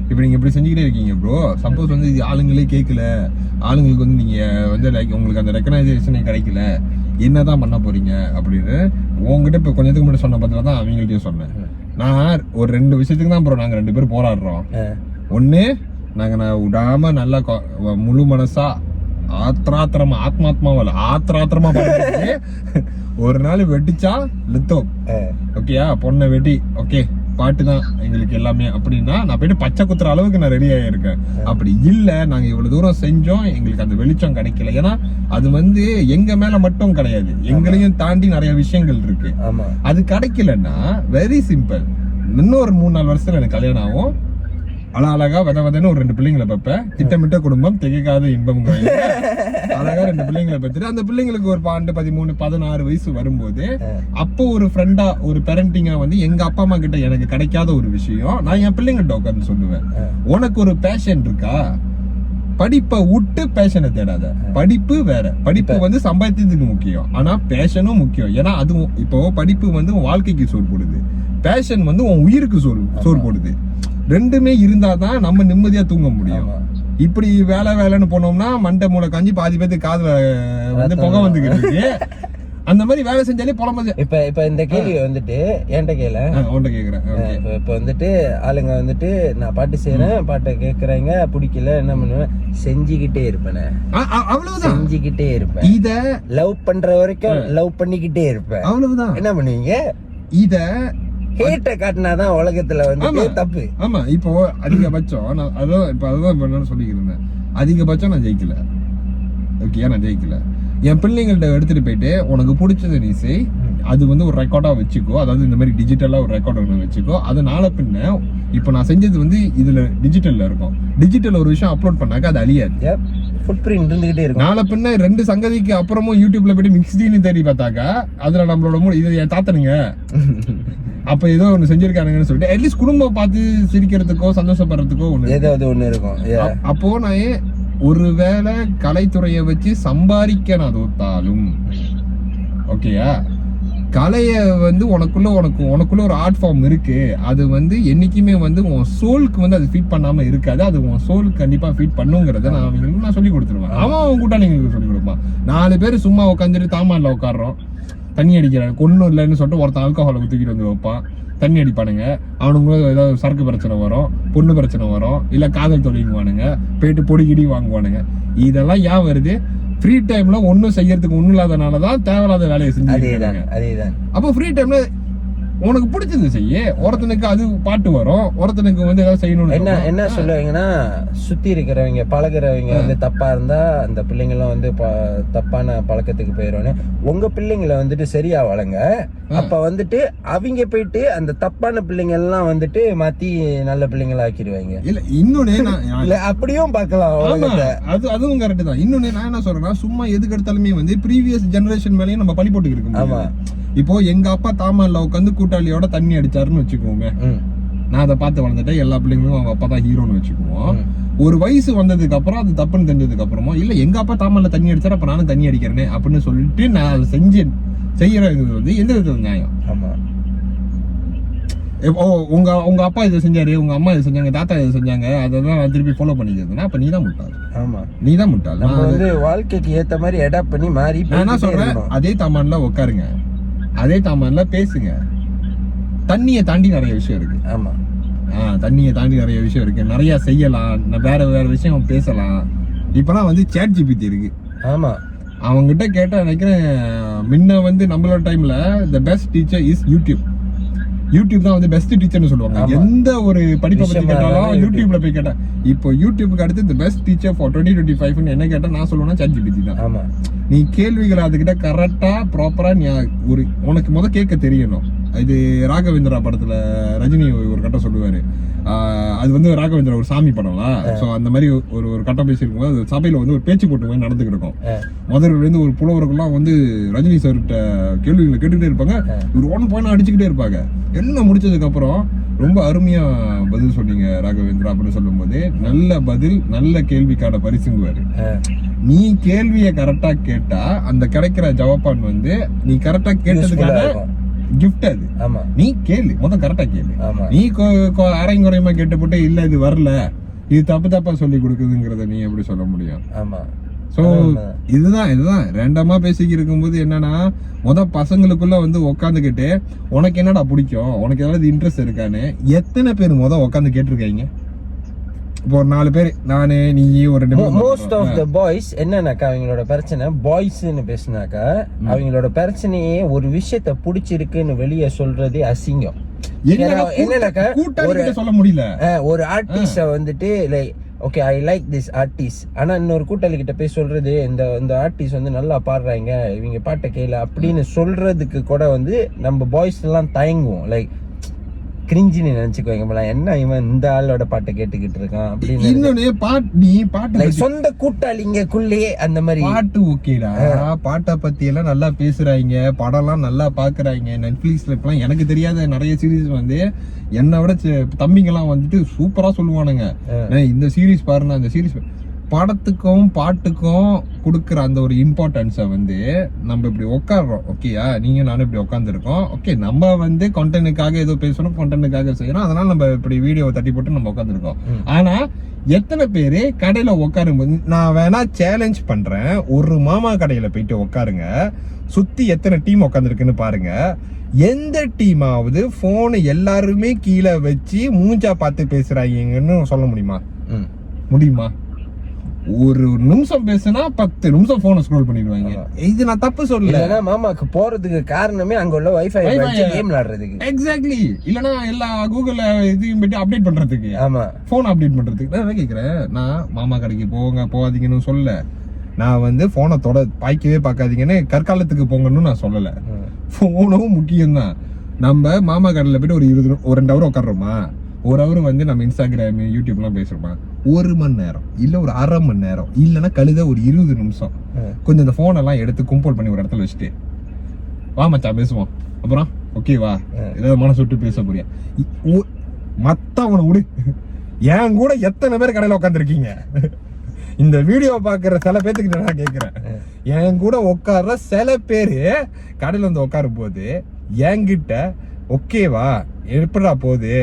இப்ப நீங்க இப்படி செஞ்சுக்கிட்டே இருக்கீங்க ப்ரோ, சப்போஸ் வந்து இது ஆளுங்களே கேட்கல, ஆளுங்களுக்கு வந்து நீங்க வந்து லைக் உங்களுக்கு அந்த ரெக்கனைசேஷனே கிடைக்கல, என்னதான் பண்ண போறீங்க அப்படின்னு உங்ககிட்ட இப்ப கொஞ்சத்துக்கு முன்னாடி சொன்ன பத்தில தான் அவங்கள்ட்டயும் சொன்னேன். நான் ஒரு 2 விஷயத்துக்கு தான் ப்ரோ நாங்க 2 பேரும் போராடுறோம். ஒண்ணு, நாங்க விடாம நல்லா முழு மனசா ஆத்ராத்திரமா ஒரு நாள் வெட்டிச்சா லித்தோம், ஓகேயா, பொண்ணை வெட்டி ஓகே பாட்டு தான் எங்களுக்கு எல்லாமே அப்படின்னா நான் போயிட்டு பச்சை குத்துற அளவுக்கு நான் ரெடி ஆயிருக்கேன். அப்படி இல்ல, நாங்க இவ்வளவு தூரம் செஞ்சோம், எங்களுக்கு அந்த வெளிச்சம் கிடைக்கல. ஏன்னா அது வந்து எங்க மேல மட்டும் கிடையாது, எங்களையும் தாண்டி நிறைய விஷயங்கள் இருக்கு. அது கிடைக்கலன்னா வெரி சிம்பிள், இன்னொரு 3-4 வருஷத்துல எனக்கு கல்யாணம் ஆகும், அழகா விதன்னு ஒரு 2 பிள்ளைங்களை பெப்பேன், திட்டமிட்ட குடும்பம் திகைக்காத இன்பம், அழகா 2 பிள்ளைங்களை பெற்றுட்டு அந்த பிள்ளைங்களுக்கு ஒரு 13-16 வயசு வரும்போது அப்போ ஒரு ஃப்ரெண்டா ஒரு பேரண்டிங்கா வந்து எங்க அப்பா அம்மா கிட்ட எனக்கு கிடைக்காத ஒரு விஷயம் நான் என் பிள்ளைங்கிட்ட உட்காந்து சொல்லுவேன், உனக்கு ஒரு பேஷன் இருக்கா, படிப்பை விட்டு பேஷனை தேடாத. படிப்பு வேற, படிப்பு வந்து சம்பாதித்ததுக்கு முக்கியம், ஆனா பேஷனும் முக்கியம். ஏன்னா அதுவும் இப்போ படிப்பு வந்து உன் வாழ்க்கைக்கு சோறு போடுது, பேஷன் வந்து உன் உயிருக்கு சோறு போடுது. ரெண்டுமே இருந்தாதான் நம்ம நிம்மதியா தூங்க முடியும். இப்படி வேலைன்னு போனோம்னா மண்டை மூளை காஞ்சி பாதி பேருக்கு காதுல வந்து புகை வந்துகிட்டு இருக்கு. அந்த மாதிரி வேலை செஞ்சாலே புலம்பது. இப்ப இந்த கேள்வி வந்துட்டு என்கிட்ட கேக்குறேன். இப்ப வந்துட்டு ஆளுங்க வந்துட்டு நான் பாட்டு செய்யறேன், பாட்டை கேக்குறாங்க, பிடிக்கல, என்ன பண்ணுவேன், செஞ்சுக்கிட்டே இருப்பேன். அவ்வளவுதான், செஞ்சுக்கிட்டே இருப்பேன். இத லவ் பண்ற வரைக்கும் லவ் பண்ணிக்கிட்டே இருப்பேன். அவ்வளவுதான். என்ன பண்ணுவீங்க? இத ஹேட்ட காட்டினாதான் உலகத்துல வந்து தப்பு. ஆமா, இப்போ அதிகபட்சம் நான் அதுதான் என்ன சொல்லிக்கிட்டு இருந்தேன். அதிகபட்சம் நான் ஜெயிக்கல, ஓகே, நான் ஜெயிக்கல. என் பிள்ளைங்கள்ட்ட எடுத்துட்டு போயிட்டு உனக்கு பிடிச்சது நீ செய், அது வந்து ஒரு ரெக்கார்டா வச்சுக்கோ, அதாவது இந்த மாதிரி டிஜிட்டலா ஒரு ரெக்கார்ட் ஒன்று வச்சுக்கோ. அதனால பின்ன இப்போ நான் செஞ்சது வந்து இதுல டிஜிட்டல்ல இருக்கும். டிஜிட்டல் ஒரு விஷயம் அப்லோட் பண்ணாக்க அது அழியாது, ஃபுட் பிரிண்ட் இருந்துகிட்டே இருக்கும். நாளை பின்ன 2 சங்கதிக்கு அப்புறமும் யூடியூப்ல போயிட்டு மிக்ஸ்டின்னு தேடி பார்த்தாக்கா அதுல நம்மளோட இது என் தாத்தனுங்க அப்ப ஏதோ ஒண்ணு செஞ்சிருக்கானுங்கன்னு சொல்லிட்டு அட்லீஸ்ட் குடும்பம் பார்த்து சிரிக்கிறதுக்கோ சந்தோஷப்படுறதுக்கோ ஏதாவது ஒண்ணு இருக்கும். அப்போ நான் ஒருவேளை கலைத்துறையை வச்சு சம்பாதிக்க நான் தோத்தாலும், ஓகேயா, கலைய வந்து உனக்குள்ள ஒரு ஆர்ட் ஃபார்ம் இருக்கு, அது வந்து என்னைக்குமே வந்து உன் சோலுக்கு வந்து அது ஃபீட் பண்ணாம இருக்காது, அது உன் சோலுக்கு கண்டிப்பா ஃபீட் பண்ணுங்கிறத நான் சொல்லி கொடுத்துருவேன். அவன் கூட்டாளிங்களுக்கு சொல்லி கொடுப்பான். 4 பேர் சும்மா உட்காந்துட்டு தாமான்ல உட்காடுறோம், தண்ணி அடிக்கிறாங்க, கொன்னும் இல்லைன்னு சொல்லிட்டு ஒருத்தன் ஆல்கஹாலை தூக்கிட்டு வந்து வைப்பான், தண்ணி அடிப்பானுங்க. அவனுங்க ஏதாவது சரக்கு பிரச்சனை வரும், பொண்ணு பிரச்சனை வரும், இல்ல காதல் தொழிலுவானுங்க, போயிட்டு பொடிக்கிடி வாங்குவானுங்க. இதெல்லாம் ஏன் வருது? ஃப்ரீ டைம்ல ஒன்னும் செய்யறதுக்கு ஒண்ணும் இல்லாதனாலதான் தேவையில்லாத வேலையை செஞ்சு. அப்போ ஃப்ரீ டைம்ல உனக்கு பிடிச்சது செய்ய. ஒருத்தனுக்கு அது பாட்டு வரும், ஒருத்தனுக்கு வந்து ஏதாவது செய்யணும்னு என்ன சொல்லுவாங்கன்னா, சுத்தி இருக்கிறவங்க பழகிறவங்க வந்து தப்பா இருந்தா அந்த பிள்ளைங்க எல்லாம் வந்து தப்பான பழக்கத்துக்கு போயிடுவாங்க. உங்க பிள்ளைங்களை வந்துட்டு சரியா வளங்க, அப்ப வந்துட்டு அவங்க போயிட்டு அந்த தப்பான பிள்ளைங்க எல்லாம் வந்துட்டு மாத்தி நல்ல பிள்ளைங்களா ஆக்கிடுவாங்க. இல்ல இன்னொன்னு அப்படியும் பார்க்கலாம். அதுவும் கரெக்ட் தான். இன்னொன்னு நான் என்ன சொல்றேன்னா, சும்மா எதுக்கு எடுத்தாலுமே வந்து ப்ரீவியஸ் ஜெனரேஷன் மேலேயும் நம்ம பழி போட்டுக்கிட்டு இருக்கோம். இப்போ எங்க அப்பா தாமல்ல உட்காந்து கூட்டாளியோட தண்ணி அடிச்சாருன்னு வச்சுக்கோங்க, நான் அதை பார்த்து வளர்ந்துட்டேன். எல்லா பிள்ளைங்களும் அவங்க அப்பா தான் ஹீரோன்னு வச்சுக்குவோம். ஒரு வயசு வந்ததுக்கு அப்புறம் அது தப்புன்னு தெரிஞ்சதுக்கு அப்புறமா இல்ல எங்க அப்பா தாமல்ல தண்ணி அடிச்சாரு அப்ப நானும் தண்ணி அடிக்கிறேனே அப்படின்னு சொல்லிட்டு நான் அதை செய்யறது வந்து எந்த விதத்துல நியாயம்? ஆமா, உங்க அப்பா இதை செஞ்சாரு, உங்க அம்மா இதை செஞ்சாங்க, தாத்தா இதை செஞ்சாங்க, அதான் நான் திருப்பி ஃபாலோ பண்ணிக்கிறதுனா அப்ப நீதான் முட்டாள். ஆமா, நீதான் முட்டாள். நம்ம வந்து வாழ்க்கைக்கு ஏத்த மாதிரி அடாப்ட் பண்ணி மாறி. நான் என்ன சொல்றேன், அதே தாமான்ல உட்காருங்க, அதே தாமான்ல பேசுங்க. தண்ணியை தாண்டி நிறைய விஷயம் இருக்கு. ஆமா, தண்ணியை தாண்டி நிறைய விஷயம் இருக்கு, நிறைய செய்யலாம், வேற விஷயம் பேசலாம். இப்பெல்லாம் வந்து சேட் ஜிபிடி இருக்கு. ஆமா, அவங்ககிட்ட கேட்டா நினைக்கிறேன், முன்ன வந்து நம்மளோட டைம்ல the best teacher is YouTube தான் வந்து பெஸ்ட் டீச்சர்னு சொல்லுவாங்க. எந்த ஒரு படிப்பை பத்தி கேட்டாலும் யூடியூப்ல போய் கேட்டா, இப்போ யூடியூப்க்கு அடுத்து தி பெஸ்ட் டீச்சர் ஃபார் 2025 என்ன கேட்டா நான் சொல்லுவேன்னா சாட் ஜிபிடி தான். ஆமா, நீ கேள்விகளை அதுகிட்ட கரெக்டா ப்ராப்பரா நீ உனக்கு கேட்க தெரியணும். இது ராகவேந்திரா படத்துல ரஜினி ஒரு கட்டம் சொல்லுவாரு, அது வந்து ராகவேந்திரா ஒரு சாமி படம்ல, சோ அந்த மாதிரி ஒரு கட்டம் பேசியிருக்கும் போது சபையில வந்து ஒரு பேச்சு போட்டு மாதிரி நடந்துகிட்டு இருக்கும். முதல்ல இருந்து ஒரு புலவர்கள்லாம் வந்து ரஜினி சார்கிட்ட கேள்விகளை கேட்டுக்கிட்டே இருப்பாங்க, ஒரு 1 பாயிண்ட் அடிச்சுக்கிட்டே இருப்பாங்க. எல்லாம் முடிச்சதுக்கு அப்புறம் ரொம்ப அருமையா பதில் சொன்னீங்க ராகவேந்திரா அப்படின்னு சொல்லும் போது, நல்ல பதில் நல்ல கேள்விக்கான பரிசுங்குவாரு. நீ கேள்வியை கரெக்டா கேட்டா அந்த கிடைக்கிற ஜவாபான் வந்து நீ கரெக்டா கேட்டதுக்கான கிஃப்ட் அது. நீ கேளு, முதல் கரெக்டா கேளு. நீ அரைங்குறையமா கேட்டு போட்டு இல்ல இது வரல, இது தப்பா சொல்லி கொடுக்குதுங்கிறத நீ எப்படி சொல்ல முடியும்? ஆமா, சோ இதுதான் ரேண்டமா பேசிக்கிட்டு இருக்கும்போது என்னன்னா, பசங்களுக்குள்ள வந்து உட்காந்துக்கிட்டு உனக்கு என்னடா பிடிக்கும், உனக்கு ஏதாவது இன்ட்ரெஸ்ட் இருக்கான்னு எத்தனை பேர் உட்காந்து கேட்டிருக்காங்க? இப்போ ஒரு 4 பேர், நானு நீ ஒரு 2 மோஸ்ட் ஆஃப் த பாய்ஸ் என்னன்னாக்கா அவங்களோட பிரச்சனை பாய்ஸ்ன்னு பேசினாக்கா அவங்களோட பிரச்சனையே ஒரு விஷயத்த பிடிச்சிருக்குன்னு வெளியே சொல்றதே அசிங்கம். என்னன்னாக்கா சொல்ல முடியல. ஒரு ஆர்டிஸ்ட வந்துட்டு like okay I like this artist, ஆனா இன்னொரு கூட்டாளி கிட்ட போய் சொல்றது இந்த ஆர்டிஸ்ட் வந்து நல்லா பாடுறாங்க, இவங்க பாட்டை கேளு அப்படின்னு சொல்றதுக்கு கூட வந்து நம்ம பாய்ஸ் எல்லாம் தயங்குவோம். லைக் கிரிஞ்சின்னு நினைச்சுக்குவாங்க, என்ன இவன் இந்த ஆளோட பாட்டை கேட்டுக்கிட்டு இருக்கான் அப்படின்னு. இன்னொன்னு பாட்டு சொந்த கூட்டாளிங்கக்குள்ளேயே அந்த மாதிரி பாட்டு ஓகேடா, பாட்டை பத்தி எல்லாம் நல்லா பேசுறாங்க, படம் எல்லாம் நல்லா பாக்குறாங்க. நெட்ஃபிளிக்ஸ்ல இப்பெல்லாம் எனக்கு தெரியாத நிறைய சீரீஸ் வந்து என்னை விட தம்பிங்க எல்லாம் வந்துட்டு சூப்பரா சொல்லுவானுங்க, இந்த சீரீஸ் பாருங்க, அந்த சீரீஸ். படத்துக்கும் பாட்டுக்கும் கொடுக்குற அந்த ஒரு இம்பார்ட்டன்ஸை வந்து நம்ம இப்படி உட்காடுறோம், ஓகேயா, நீங்க நானும் இப்படி உட்காந்துருக்கோம், ஓகே, நம்ம வந்து கண்டென்ட்டுக்காக ஏதோ பேசணும், கண்டென்ட்டுக்காக செய்யறோம், அதனால நம்ம இப்படி வீடியோவை தட்டி போட்டு நம்ம உட்காந்துருக்கோம். ஆனா எத்தனை பேரு கடையில உட்காரும்போது, நான் வேணா சேலஞ்ச் பண்றேன், ஒரு மாமா கடையில போயிட்டு உட்காருங்க, சுத்தி எத்தனை டீம் உட்காந்துருக்குன்னு பாருங்க, எந்த டீமாவது போன் எல்லாருமே கீழே வச்சு மூஞ்சா பார்த்து பேசுறாங்கன்னு சொல்ல முடியுமா? ஒரு நிமிஷம் பேசினா 10 நிமிஷம் போனை ஸ்க்ரோல் பண்ணிடுவாங்க. இது நான் தப்பு சொல்லல. இல்லனா மாமாக்கு போறதுக்கு காரணமே அங்க உள்ள வைஃபை வச்சு கேம் விளையாடுறதுக்கு. எக்ஸாக்ட்லி. இல்லனா எல்லா கூகுள்ல இதையும் போய் அப்டேட் பண்றதுக்கு. ஆமா, போன் அப்டேட் பண்றதுக்கு. நான் கேக்குறேன், நான் மாமா கடைக்கு போகாதீங்கன்னு சொல்லல. நான் வந்து போனை பாய்க்கவே பார்க்காதீங்கன்னு கற்காலத்துக்கு போங்கன்னு நான் சொல்லல. போனும் முக்கியம் தான். நம்ம மாமா கடையில போயிட்டு ஒரு 2 ஹவர் உட்காடுறோமா, 1 ஹவர் வந்து நம்ம இன்ஸ்டாகிராம் யூடியூப்லாம் பேசுறோமா, 1 மணி நேரம் இல்ல ஒரு அரை மணி நேரம் இல்லைன்னா கழுத ஒரு 20 நிமிஷம் கொஞ்சம் இந்த போன் எல்லாம் எடுத்து கும்பல் பண்ணி ஒரு இடத்துல வச்சுட்டு வா மச்சான் பேசுவோம். அப்புறம் ஓகேவா, ஏதாவது மனசு விட்டு பேச போறியா, மத்தவனை விடு. என் கூட எத்தனை பேர் கடையில உட்காந்துருக்கீங்க? இந்த வீடியோ பாக்குற சில பேத்துக்கு நான் கேக்குறேன், என் கூட உட்கார்ற சில பேரு கடையில வந்து உட்காரும் போது என்கிட்ட ஓகேவா எப்படா போகுது,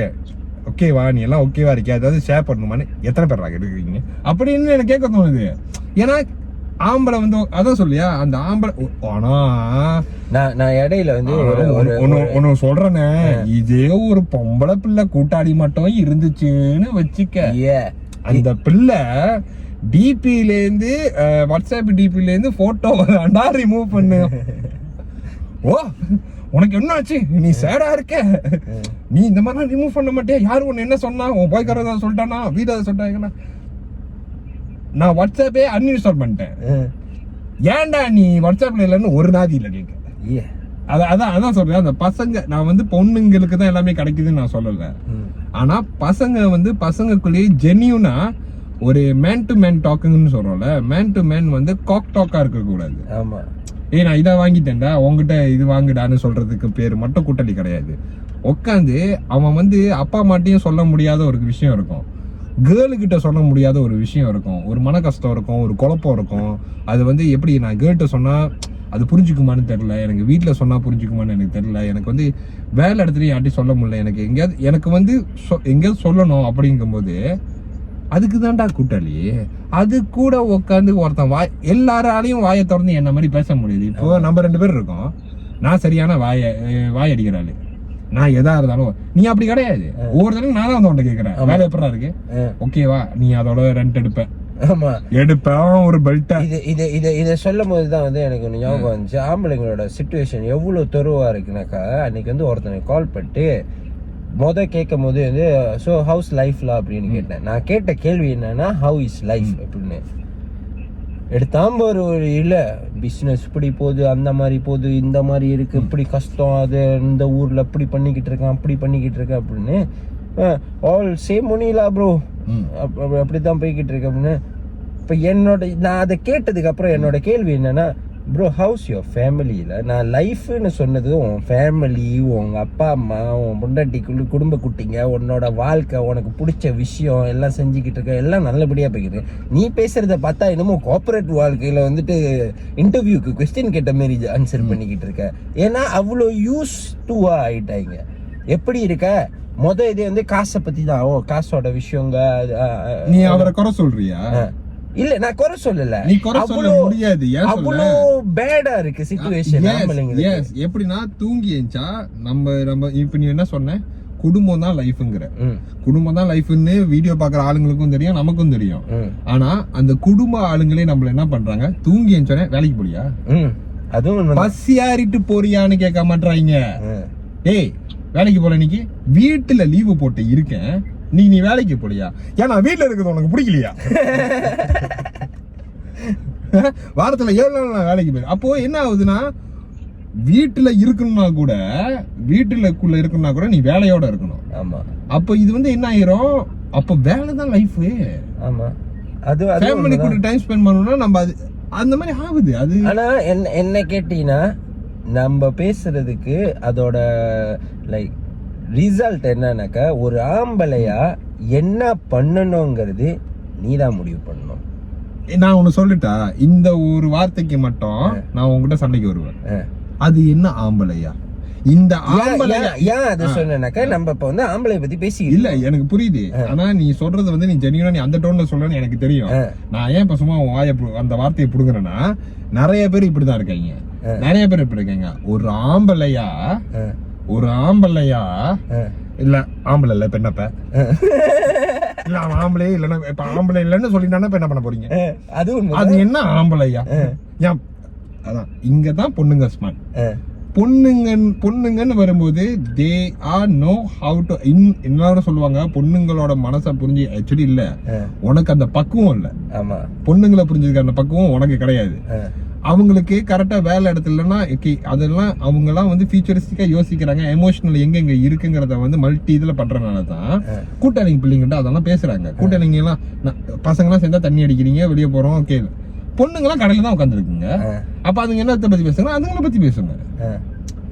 ஓகேவா நீ எல்லாம் ஓகேவா இருக்கியா, ஏதாவது ஷேர் பண்ணுமான்னு எத்தனை பேர் எடுக்கிறீங்க அப்படின்னு எனக்கு கேட்க தோணுது. ஏன்னா ஆம்பளை வந்து அதான் சொல்லியா, அந்த ஆம்பளை. ஆனா நான் இடையில வந்து ஒன்னு சொல்றேனே, இதே ஒரு பொம்பளை பிள்ளை கூட்டாளி மட்டும் இருந்துச்சுன்னு வச்சுக்க, அந்த பிள்ளை டிபில இருந்து வாட்ஸ்அப் டிபில இருந்து போட்டோ ரிமூவ் பண்ணு. ஓ உனக்கு என்ன ஆச்சு, நீ சேடா இருக்க, நீ இந்த மாதிரி ரிமூவ் பண்ண மாட்டியா, யாரு உன்ன என்ன சொன்னா, உன் போய்க்காரதா சொல்லிட்டானா, வீட சொல்லிட்டாங்கன்னா, நான் வாட்ஸ்அப்பே அன்இன்ஸ்டால் பண்ணிட்டேன். ஏன்டா நீ வாட்ஸ்அப்ல இல்லன்னு ஒரு நாதி இல்ல கேட்க. அதான் சொல்றேன், அந்த பசங்க, நான் வந்து பொண்ணுங்களுக்கு தான் எல்லாமே கிடைக்குதுன்னு நான் சொல்லல. ஆனா பசங்க வந்து பசங்களுக்குள்ளேயே ஜென்யூனா ஒரு மேன் டு மேன் டாக்குன்னு சொல்றோம்ல, மேன் டு மேன் வந்து காக் டாக்கா இருக்க கூடாது. ஆமா, நான் இதை வாங்கிட்டேன்டா உங்ககிட்ட இது வாங்குடான்னு சொல்றதுக்கு பேரு மட்டும் கூட்டணி கிடையாது. உட்காந்து அவன் வந்து அப்பா அம்மாட்டையும் சொல்ல முடியாத ஒரு விஷயம் இருக்கும், கேர்ளு கிட்ட சொல்ல முடியாத ஒரு விஷயம் இருக்கும், ஒரு மன கஷ்டம் இருக்கும், ஒரு குழப்பம் இருக்கும். அது வந்து எப்படி நான் கேர்ள்கிட்ட சொன்னா அது புரிஞ்சுக்குமான்னு தெரியல, எனக்கு வீட்டுல சொன்னா புரிஞ்சுக்குமான்னு எனக்கு தெரியல, எனக்கு வந்து வேலை இடத்துல யார்ட்டையும் சொல்ல முடியல, எனக்கு வந்து எங்கேயாவது சொல்லணும் அப்படிங்கும்போது அதுக்கு தான்டா கூட்டாளி. அது கூட உட்காந்து ஒருத்தன் எல்லாராலையும் வாயை திறந்து என்ன மாதிரி பேச முடியுது. இப்போ நம்ம 2 பேர் இருக்கோம், நான் சரியான வாய் அடிக்கிறாள், நான் எதா இருந்தாலும் நீ அப்படி கிடையாது. ஒவ்வொரு தடவை நான் தான் வந்து உன்ட்ட கேட்கறேன், வேலை எப்படா இருக்கு, ஓகேவா, நீ அதோட ரெண்ட் எடுப்பேன் ஒரு பெல்ட்டா. இதை சொல்லும் போதுதான் வந்து எனக்கு ஒன்று ஞாபகம் வந்துச்சு, ஆம்பளைங்களோட சிச்சுவேஷன் எவ்வளவு தொருவா இருக்குனாக்கா, அன்னைக்கு வந்து ஒருத்தனை கால் பண்ணிட்டு கேட்கும் போது வந்து ஸோ ஹவுஸ் லைஃப்ல அப்படின்னு கேட்டேன். நான் கேட்ட கேள்வி என்னன்னா ஹவு இஸ் லைஃப் அப்படின்னு எடுத்தாம ஒரு இல்ல பிஸ்னஸ் இப்படி போகுது, அந்த மாதிரி போகுது, இந்த மாதிரி இருக்கு, இப்படி கஷ்டம், அது இந்த ஊர்ல இப்படி பண்ணிக்கிட்டு இருக்கேன், அப்படி பண்ணிக்கிட்டு இருக்கேன் அப்படின்னு. ஆல் சேம் ஒன்னிலா ப்ரோ, அப்படித்தான் போய்கிட்டு இருக்கு அப்படின்னு. இப்போ நான் அதை கேட்டதுக்கு அப்புறம் என்னோட கேள்வி என்னன்னா, ப்ரோ ஹவுஸ் யுவர் ஃபேமிலியில் நான் லைஃப்னு சொன்னது உன் ஃபேமிலி, உங்க அப்பா அம்மா, உன் பொண்டாட்டி குடும்ப குட்டிங்க, உன்னோட வாழ்க்கை, உனக்கு பிடிச்ச விஷயம் எல்லாம் செஞ்சுக்கிட்டு இருக்க, எல்லாம் நல்லபடியா போய்கிட்டு. நீ பேசுறத பார்த்தா இன்னமும் கார்பரேட் வாழ்க்கையில வந்துட்டு இன்டர்வியூக்கு கொஸ்டின் கேட்ட மாரி ஆன்சர் பண்ணிக்கிட்டு இருக்க. ஏன்னா அவ்வளோ யூஸ் டுவா ஆயிட்டாங்க. எப்படி இருக்க இதே வந்து காசை பத்தி தான், காசோட விஷயங்க. நீ அவரை குறை சொல்றியா? இல்ல நான் குறை சொல்லல, நீ குறை சொல்ல முடியாது. அவ்வளோ பேடா இருக்கு சிச்சுவேஷன். எப்படின்னா தூங்கி ஏஞ்சா நம்ம இப்ப நீ என்ன சொன்ன, குடும்பம் தான் லைஃப்ங்கிற, குடும்பம் தான் லைஃப்னு வீடியோ பாக்குற ஆளுங்களுக்கும் தெரியும், நமக்கும் தெரியும். ஆனா அந்த குடும்ப ஆளுங்களே நம்மள என்ன பண்றாங்க, தூங்கி ஏஞ்சோனே வேலைக்கு போறியா, அதுவும் பசியாரிட்டு போறியான்னு கேட்க மாட்டாங்க. டேய் வேலைக்கு போல, இன்னைக்கு வீட்டுல லீவு போட்டு இருக்கேன், நீ வேலைக்கு போலியா, ஏன்னா வீட்டுல இருக்கிறது உனக்கு பிடிக்கலையா, வாரத்துல 7 நாள் நான் வேலைக்கு போய். அப்போ என்ன ஆகுதுன்னா, வீட்டுல இருக்கணும்னா கூட, வீட்டுலக்குள்ள இருக்கணும்னா கூட நீ வேலையோட இருக்கணும். ஆமா, அப்போ இது வந்து என்ன ஆயிரும், அப்போ வேலை தான் லைஃப். ஆமா, அது ஃபேமிலி கூட டைம் ஸ்பெண்ட் பண்ணனும்னா நம்ம அது அந்த மாதிரி ஆகுது. அது ஆனா என்ன கேட்டீங்கன்னா, நம்ம பேசுறதுக்கு அதோட லைக் ரிசல்ட் என்னன்னாக்கா, ஒரு ஆம்பளையா என்ன பண்ணணுங்கிறது நீதான் முடிவு பண்ணணும். நான் ஒண்ணு சொல்லிட்டா, இந்த ஒரு வார்த்தைக்கு மட்டும் நான் உங்ககிட்ட சண்டைக்கு வருவேன். அது என்ன ஆம்பளையா, இந்த ஆம்பளையா ஏன் அதை சொன்னாக்கா, நம்ம இப்ப வந்து ஆம்பளை பத்தி பேசி இல்ல, எனக்கு புரியுது. ஆனா நீ சொல்றது வந்து நீ ஜெனியூனா நீ அந்த டோன்ல சொல்லணும்னு எனக்கு தெரியும். நான் ஏன் இப்ப சும்மா அந்த வார்த்தையை புடுங்குறேன்னா, நிறைய பேர் இப்படிதான் இருக்காங்க, நிறைய பேர் இப்படி இருக்காங்க. ஒரு ஆம்பளையா இல்ல, ஆம்பளை இல்ல பெண்ணப்ப இல்ல அவன் ஆம்பளை இல்லன்னா இப்ப ஆம்பளை இல்லன்னு சொல்லிட்டானா இப்ப என்ன பண்ண போறீங்க? அது அது என்ன ஆம்பளையா? ஏன் அதான் இங்கதான் பொண்ணுங்க ஸ்மார்ட். பொண்ணுங்கன்னு வரும்போது they are know how to எல்லாரும் சொல்லுவாங்க பொண்ணுங்களோட மனசை புரிஞ்சு. ஆக்சுவலி இல்ல, உனக்கு அந்த பக்குவம் இல்ல. ஆமா, பொண்ணுங்களை புரிஞ்சுக்க அந்த பக்குவம் உனக்கு கிடையாது. அவங்களுக்கு கரெக்டா வேலை இடத்துலன்னா அதெல்லாம் அவங்க எல்லாம் வந்து ஃபியூச்சரிஸ்டிக்கா யோசிக்கிறாங்க. எமோஷனல் எங்க இருக்குங்கிறத வந்து மல்டி இதுல பண்றதுனாலதான் கூட்டாளிங்க பிள்ளைங்கிட்ட அதெல்லாம் பேசுறாங்க. கூட்டாளிங்க எல்லாம் பசங்க எல்லாம் சேர்ந்தா தண்ணி அடிக்கிறீங்க, வெளியே போறோம், ஓகே. பொண்ணுங்க எல்லாம் கடையில தான் உட்காந்துருக்குங்க. அப்ப அதுங்க என்னத்தை பத்தி பேசுங்க, அதுங்களை பத்தி பேசுங்க.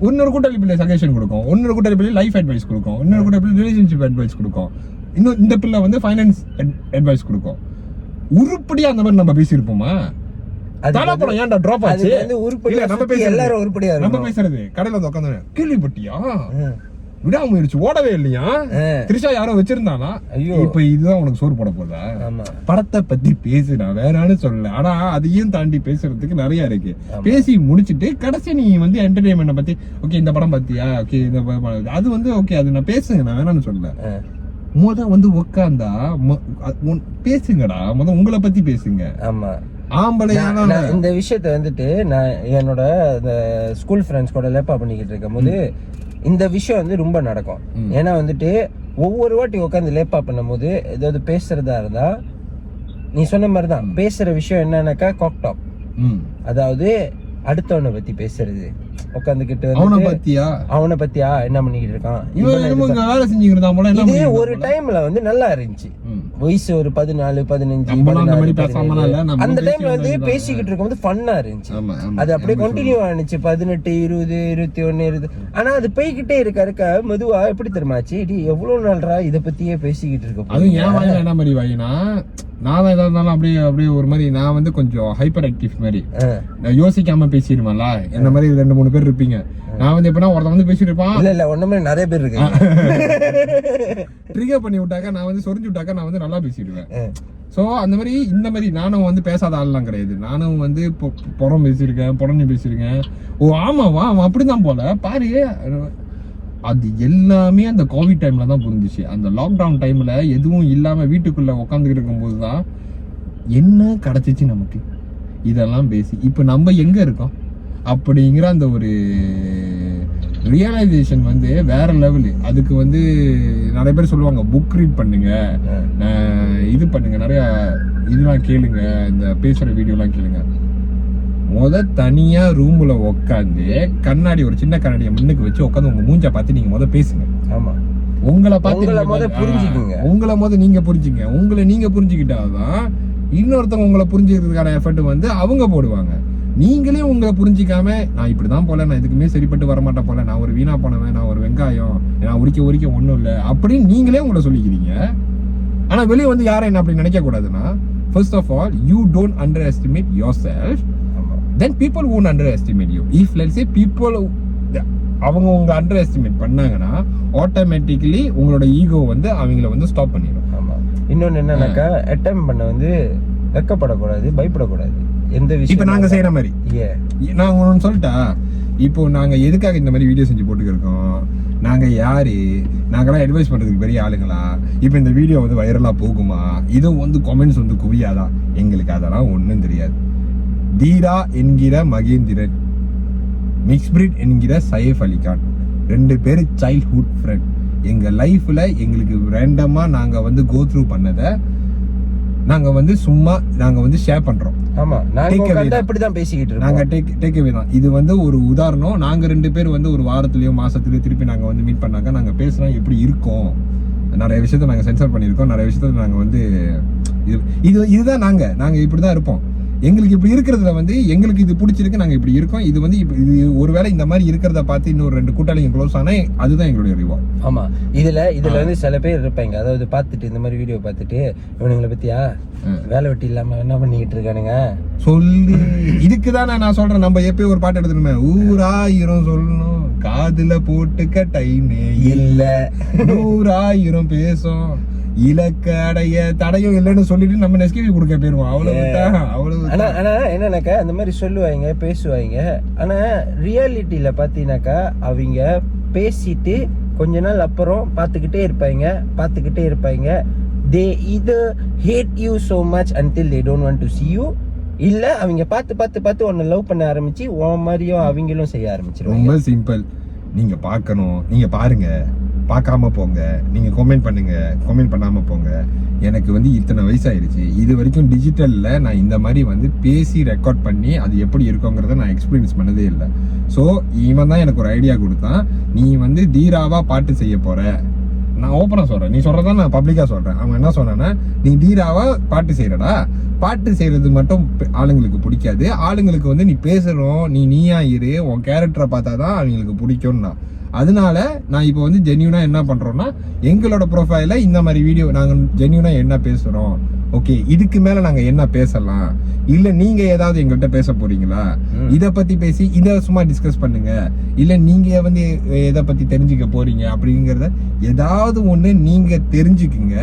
இன்னொரு கூட்டாளி பிள்ளை சஜஷன் கொடுக்கும், இன்னொரு கூட்டாளி பிள்ளை லைஃப் அட்வைஸ் கொடுக்கும், இன்னொரு கூட்டாளி பிள்ளை ரிலேஷன்ஷிப் அட்வைஸ் கொடுக்கும், இன்னும் இந்த பிள்ளை வந்து ஃபைனான்ஸ் அட்வைஸ் கொடுக்கும். உருப்படியா அந்த மாதிரி நம்ம பேசியிருப்போமா? ஏன்டா டிராப் ஆச்சு? எல்லாரும் உருப்படியா நம்ம பேசுறது கடையில வந்து உட்காந்து கேள்விப்பட்டியா விடாமுயற்சி ஓடவே இல்லையா, திரிஷா யாரோ வச்சிருந்தானா, இப்ப இதுதான் உனக்கு சோறு போட போதா? படத்தை பத்தி பேசுனா வேறான்னு சொல்லல, ஆனா அதையும் தாண்டி பேசுறதுக்கு நிறைய இருக்கு. பேசி முடிச்சுட்டு கடைசி நீ வந்து என்டர்டைன்மெண்ட் பத்தி ஓகே இந்த படம் பத்தியா, ஓகே இந்த அது வந்து ஓகே அது நான் பேசுங்க, நான் வேணான்னு சொல்லல. வந்து உக்காந்தா பேசுங்கடா, உங்களை பத்தி பேசுங்க. ஆமா, ஆம்பளையான இந்த விஷயத்த வந்துட்டு நான் என்னோட ஸ்கூல் ஃப்ரெண்ட்ஸ் கூட லேப்பா பண்ணிக்கிட்டு இருக்கும் போது இந்த விஷயம் வந்து ரொம்ப நடக்கும். ஏன்னா வந்துட்டு ஒவ்வொரு வாட்டி உட்காந்து லேப்பா பண்ணும் போது ஏதாவது பேசுறதா இருந்தா நீ சொன்ன மாதிரிதான் பேசுற விஷயம் என்னன்னாக்கா காக்டாப், அதாவது அடுத்தவனை பத்தி பேசுறது. உட்காந்துக்கிட்டு அவனை பத்தியா என்ன பண்ணிக்கிட்டு இருக்கான், இது ஒரு டைம்ல வந்து நல்லா இருந்துச்சு. வயசு ஒரு 14, 15 அந்த டைம்ல வந்து பேசிக்கிட்டு இருக்கும் போது ஃபன்னா இருந்துச்சு. அது அப்படியே கண்டினியூ ஆனிச்சு 18, 20, 21, 20. ஆனா அது போய்கிட்டே இருக்க மெதுவா எப்படி தெரியுமாச்சு, எவ்வளவு நாள்ரா இத பத்தியே பேசிக்கிட்டு இருக்க. அது ஏன் வாயில என்ன மாதிரி வாயினா, நான் தான் எதா இருந்தாலும் அப்படியே ஒரு மாதிரி நான் வந்து கொஞ்சம் ஹைப்பர் ஆக்டிவ் மாதிரி, நான் யோசிக்காம பேசிடுவேன்ல. இந்த மாதிரி 2-3 பேர் இருப்பீங்க, நான் வந்து எப்படின்னா ஒருத்தன் வந்து பேசிட்டு இருப்பான். இல்ல ஒண்ணுமே நிறைய பேர் இருக்கு. ட்ரிகர் பண்ணி விட்டாக்க நான் வந்து சொரிஞ்சு விட்டாக்க நான் வந்து நல்லா பேசிடுவேன். சோ அந்த மாதிரி இந்த மாதிரி நானும் வந்து பேசாத ஆள்லாம் கிடையாது. நானும் வந்து புறஞ்சு பேசியிருக்கேன். ஓ ஆமாவா அவன் அப்படிதான் போல பாரு. அது எல்லாமே அந்த கோவிட் டைம்ல தான் புரிஞ்சிச்சு. அந்த லாக்டவுன் டைம்ல எதுவும் இல்லாம வீட்டுக்குள்ள உட்காந்துக்கிட்டு இருக்கும் போதுதான் என்ன கிடைச்சிச்சு நமக்கு, இதெல்லாம் பேசி இப்ப நம்ம எங்க இருக்கோம் அப்படிங்கிற அந்த ஒரு ரியலைசேஷன் வந்து வேற லெவலு. அதுக்கு வந்து நிறைய பேர் சொல்லுவாங்க புக் ரீட் பண்ணுங்க, இது பண்ணுங்க, நிறைய இதெல்லாம் கேளுங்க, இந்த பேசுற வீடியோலாம் கேளுங்க. தனியா ரூம்ல உட்காந்து கண்ணாடி ஒரு சின்ன கண்ணாடியை முன்னுக்கு வச்சு உட்காந்து உங்க மூஞ்ச பார்த்து நீங்க பேசுங்க. ஆமா, உங்களை பார்த்து புரிஞ்சுக்குங்க, உங்களை நீங்க புரிஞ்சுங்க. உங்களை நீங்க புரிஞ்சுக்கிட்டாதான் இன்னொருத்தவங்க உங்களை புரிஞ்சுக்கிறதுக்கான எஃபர்ட் வந்து அவங்க போடுவாங்க. நீங்களே உங்களை புரிஞ்சிக்காம நான் இப்படிதான் போல, நான் இதுக்குமே சரிப்பட்டு வரமாட்டேன் போல, நான் ஒரு வீணா போனவன், நான் ஒரு வெங்காயம், நான் உரிக்க ஒண்ணும் இல்லை அப்படின்னு நீங்களே உங்களை சொல்லிக்கிறீங்க. ஆனா வெளியே வந்து யாரும் என்ன அப்படி நினைக்க கூடாதுன்னா, first of all you don't underestimate yourself, then people won't underestimate you. If let's say people அவங்க உங்க அண்டர் எஸ்டிமேட் பண்ணாங்கன்னா ஆட்டோமேட்டிக்கலி உங்களோட ஈகோ வந்து அவங்கள வந்து ஸ்டாப் பண்ணிடும். ஆமா, இன்னொன்னு என்னன்னாக்கா அட்டெம்ப்ட் பண்ண வந்து வெக்கப்படக்கூடாது, பயப்படக்கூடாது. எந்த விஷயம் இப்ப நாங்க செய்யற மாதிரி நான் ஒன்னு சொல்லிட்டா, இப்போ நாங்க எதுக்காக இந்த மாதிரி வீடியோ செஞ்சு போட்டுக்கிருக்கோம், நாங்க யாரு, நாங்கெல்லாம் அட்வைஸ் பண்றதுக்கு பெரிய ஆளுங்களா, இப்ப இந்த வீடியோ வந்து வைரலா போகுமா, இதுவும் வந்து கமெண்ட்ஸ் வந்து குவியாதா, எங்களுக்கு அதெல்லாம் ஒண்ணும் தெரியாது. தீரா என்கிற மகேந்திரன், மிக்ஸ்பிரிட் என்கிற சைஃப் அலிகான், 2 பேர் சைல்ட்ஹுட் ஃப்ரெண்ட். எங்க லைஃப்ல எங்களுக்கு ரேண்டமா நாங்க வந்து கோ த்ரூ பண்ணத நாங்க வந்து சும்மா நாங்க வந்து ஷேர் பண்றோம். ஆமா, நாங்க இப்படிதான் பேசிக்கிட்டு இருக்கோம். நாங்க டேக் அவே தான். இது வந்து ஒரு உதாரணம். நாங்க 2 பேர் வந்து ஒரு வாரத்திலயோ மாசத்துலயோ திருப்பி நாங்க வந்து மீட் பண்ணாக்க நாங்க பேசுறோம் எப்படி இருக்கோம், நிறைய விஷயத்த நாங்க சென்சார் பண்ணிருக்கோம், நிறைய விஷயத்த நாங்க வந்து இதுதான் நாங்க இப்படிதான் இருப்போம். எங்களுக்கு இப்படி இருக்கிறதுல வந்து எங்களுக்கு இது பிடிச்சிருக்கு, நாங்க இப்படி இருக்கோம். இது வந்து இது ஒருவேளை இந்த மாதிரி இருக்கிறத பார்த்து இன்னொரு 2 கூட்டாளிங்க க்ளோஸ் ஆனா அதுதான் எங்களுடைய ரிவார்ட். ஆமா, இதுல வந்து சில பேர் இருப்பாங்க, அதாவது பார்த்துட்டு இந்த மாதிரி வீடியோ பார்த்துட்டு இவனுங்களை பத்தியா வேலை வெட்டி இல்லாம என்ன பண்ணிக்கிட்டு இருக்கானுங்க சொல்லி இதுக்குதான் நான் சொல்றேன். நம்ம எப்பயும் ஒரு பாட்டு எடுத்துணுமே, ஊராயிரம் சொல்லணும் காதுல போட்டுக்க டைமே இல்ல, 100,000 பேசும் இலக்க அடைய தடையும் இல்லைன்னு சொல்லிட்டு நம்ம நெஸ்கேவி கொடுக்க போயிருவோம். அவ்வளவு. ஆனா என்னன்னாக்கா அந்த மாதிரி சொல்லுவாங்க, பேசுவாங்க. ஆனா ரியாலிட்டியில பாத்தீங்கன்னாக்கா அவங்க பேசிட்டு கொஞ்ச நாள் அப்புறம் பார்த்துக்கிட்டே இருப்பாங்க, they either hate you so much until they don't want to see you, இல்ல அவங்க பார்த்து உன்னை லவ் பண்ண ஆரம்பிச்சு உன் மாதிரியும் அவங்களும் செய்ய ஆரம்பிச்சிருவாங்க. ரொம்ப சிம்பிள். நீங்க பார்க்கணும், நீங்க பாருங்க, பார்க்காம போங்க, நீங்க கமெண்ட் பண்ணுங்க, கமெண்ட் பண்ணாம போங்க. எனக்கு வந்து இத்தனை வயசாயிருச்சு, இது வரைக்கும் டிஜிட்டல்ல நான் இந்த மாதிரி வந்து பேசி ரெக்கார்ட் பண்ணி அது எப்படி இருக்குங்கிறத நான் எக்ஸ்பீரியன்ஸ் பண்ணதே இல்லை. ஸோ இவன் தான் எனக்கு ஒரு ஐடியா கொடுத்தான். நீ வந்து தீராவா பாட்டு செய்ய போற, நான் ஓப்பனா சொல்றேன், நீ சொல்றதா நான் பப்ளிக்கா சொல்றேன். அவன் என்ன சொன்னான்னா, நீ தீராவா பாட்டு செய்யறடா, பாட்டு செய்யறது மட்டும் ஆளுங்களுக்கு பிடிக்காது, ஆளுங்களுக்கு வந்து நீ பேசுறோம், நீயா இரு, உன் கேரக்டரை பார்த்தாதான் அவங்களுக்கு பிடிக்கும்னா. அதனால நான் இப்போ வந்து ஜென்யூனா என்ன பண்றோம்னா, எங்களோட ப்ரொஃபைல இந்த மாதிரி வீடியோ நாங்க ஜென்யூனா என்ன பேசுறோம், ஓகே இதுக்கு மேல நாங்க என்ன பேசலாம், இல்ல நீங்க ஏதாவது எங்கள்கிட்ட பேச போறீங்களா, இத பத்தி பேசி இத சும்மா டிஸ்கஸ் பண்ணுங்க, இல்ல நீங்க வந்து எதை பத்தி தெரிஞ்சுக்க போறீங்க அப்படிங்கறத ஏதாவது ஒண்ணு நீங்க தெரிஞ்சுக்குங்க.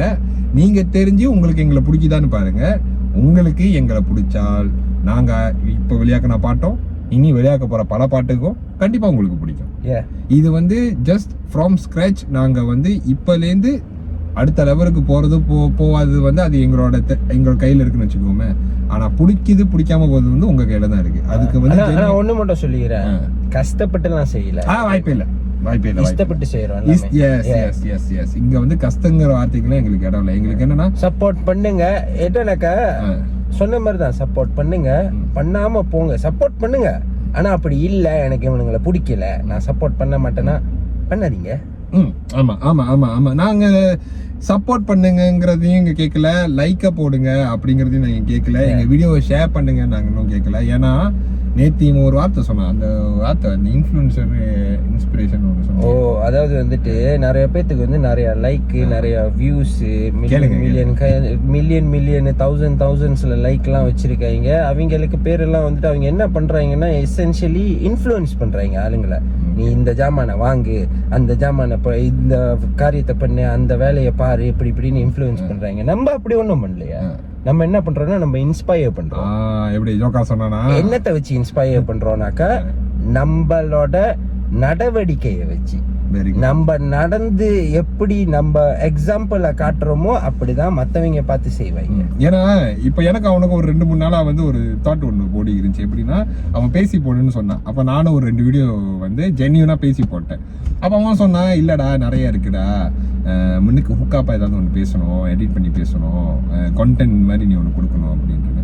நீங்க தெரிஞ்சு உங்களுக்கு எங்களை பிடிக்குதான்னு பாருங்க. உங்களுக்கு எங்களை பிடிச்சால் நாங்க இப்ப வெளியாக்கின பாட்டோம், இனி வெளியாக்க போற பல பாட்டுக்கும் கண்டிப்பா உங்களுக்கு பிடிக்கும். இது வந்து ஜஸ்ட் ஃப்ரம் ஸ்கிராச். நாங்க வந்து இப்பலேருந்து அடுத்த லெவலுக்கு போறது போவாது வந்து அது எங்களோட கையில இருக்குன்னு வச்சுக்கோமே. ஆனா பிடிக்குது பிடிக்காம போறது வந்து உங்க கையில தான் இருக்கு. அதுக்கு வந்து ஒண்ணு மட்டும் சொல்லிக்கிறேன், கஷ்டப்பட்டு நான் செய்யல, வாய்ப்பே இல்ல. இஷ்டப்பட்டு செய்யறோம். இங்க வந்து கஷ்டங்கிற வார்த்தைக்குலாம் எங்களுக்கு இடம் இல்லை. எங்களுக்கு என்னன்னா சப்போர்ட் பண்ணுங்க. என்னக்கா சொன்ன மாதிரி தான், சப்போர்ட் பண்ணுங்க, பண்ணாம போங்க. சப்போர்ட் பண்ணுங்க, ஆனா அப்படி இல்ல எனக்கு இவனுங்களை பிடிக்கல நான் சப்போர்ட் பண்ண மாட்டேன்னா பண்ணாதீங்க. ஆமா ஆமா ஆமா ஆமா நாங்க சப்போர்ட் பண்ணுங்கிறதையும் இங்க கேட்கல, லைக்க போடுங்க அப்படிங்கறதையும் நாங்க கேட்கல, எங்க வீடியோவை ஷேர் பண்ணுங்க நாங்க இன்னும் கேட்கல. ஏன்னா நேத்தி ஒரு வார்த்தை சொன்னான், அந்த வார்த்தை அந்த இன்ஃப்ளூயன்சர் இன்ஸ்பிரேஷன் ஒன்று சொன்னோம். ஓ, அதாவது வந்துட்டு நிறைய பேத்துக்கு வந்து நிறைய லைக், நிறைய வியூஸ், மில்லியன் தௌசண்ட்ஸ்ல லைக் எல்லாம் வச்சிருக்காங்க. அவங்களுக்கு பேரெல்லாம் வந்துட்டு அவங்க என்ன பண்றாங்கன்னா எசென்ஷியலி இன்ஃப்ளூயன்ஸ் பண்றாங்க ஆளுங்களை. நீ இந்த ஜாமான வாங்கு, அந்த ஜாமான இந்த காரியத்தை பண்ணு, அந்த வேலையை பாரு, இப்படின்னு இன்ஃப்ளூயன்ஸ் பண்றாங்க. நம்ம அப்படி ஒண்ணும் பண்ணலையா? நம்ம என்ன பண்றோம்னா நம்ம இன்ஸ்பயர் பண்றோம். எப்படி ஜோக்கா சொன்னானா, என்னத்தை வச்சு இன்ஸ்பயர் பண்றோம்னாக்கா நம்மளோட நடவடிக்கையை வச்சு, நம்ம நடந்து எப்படி நம்ம எக்ஸாம்பிள காட்டுறோமோ அப்படிதான் மத்தவங்க பார்த்து செய்வாங்க. ஏன்னா இப்ப எனக்கு அவனுக்கு ஒரு 2-3 நாளா வந்து ஒரு தாட் ஒண்ணு போடி இருந்துச்சு. எப்படின்னா அவன் பேசி போடுன்னு சொன்னான். அப்ப நானும் ஒரு 2 வீடியோ வந்து ஜென்யூனா பேசி போட்டேன். அப்ப அவன் சொன்னான், இல்லடா நிறைய இருக்குடா, முன்னுக்கு ஹுக்காப்பா ஏதாவது ஒன்று பேசணும், எடிட் பண்ணி பேசணும், கண்டென்ட் மாதிரி நீ ஒன்று கொடுக்கணும் அப்படின்ட்டு.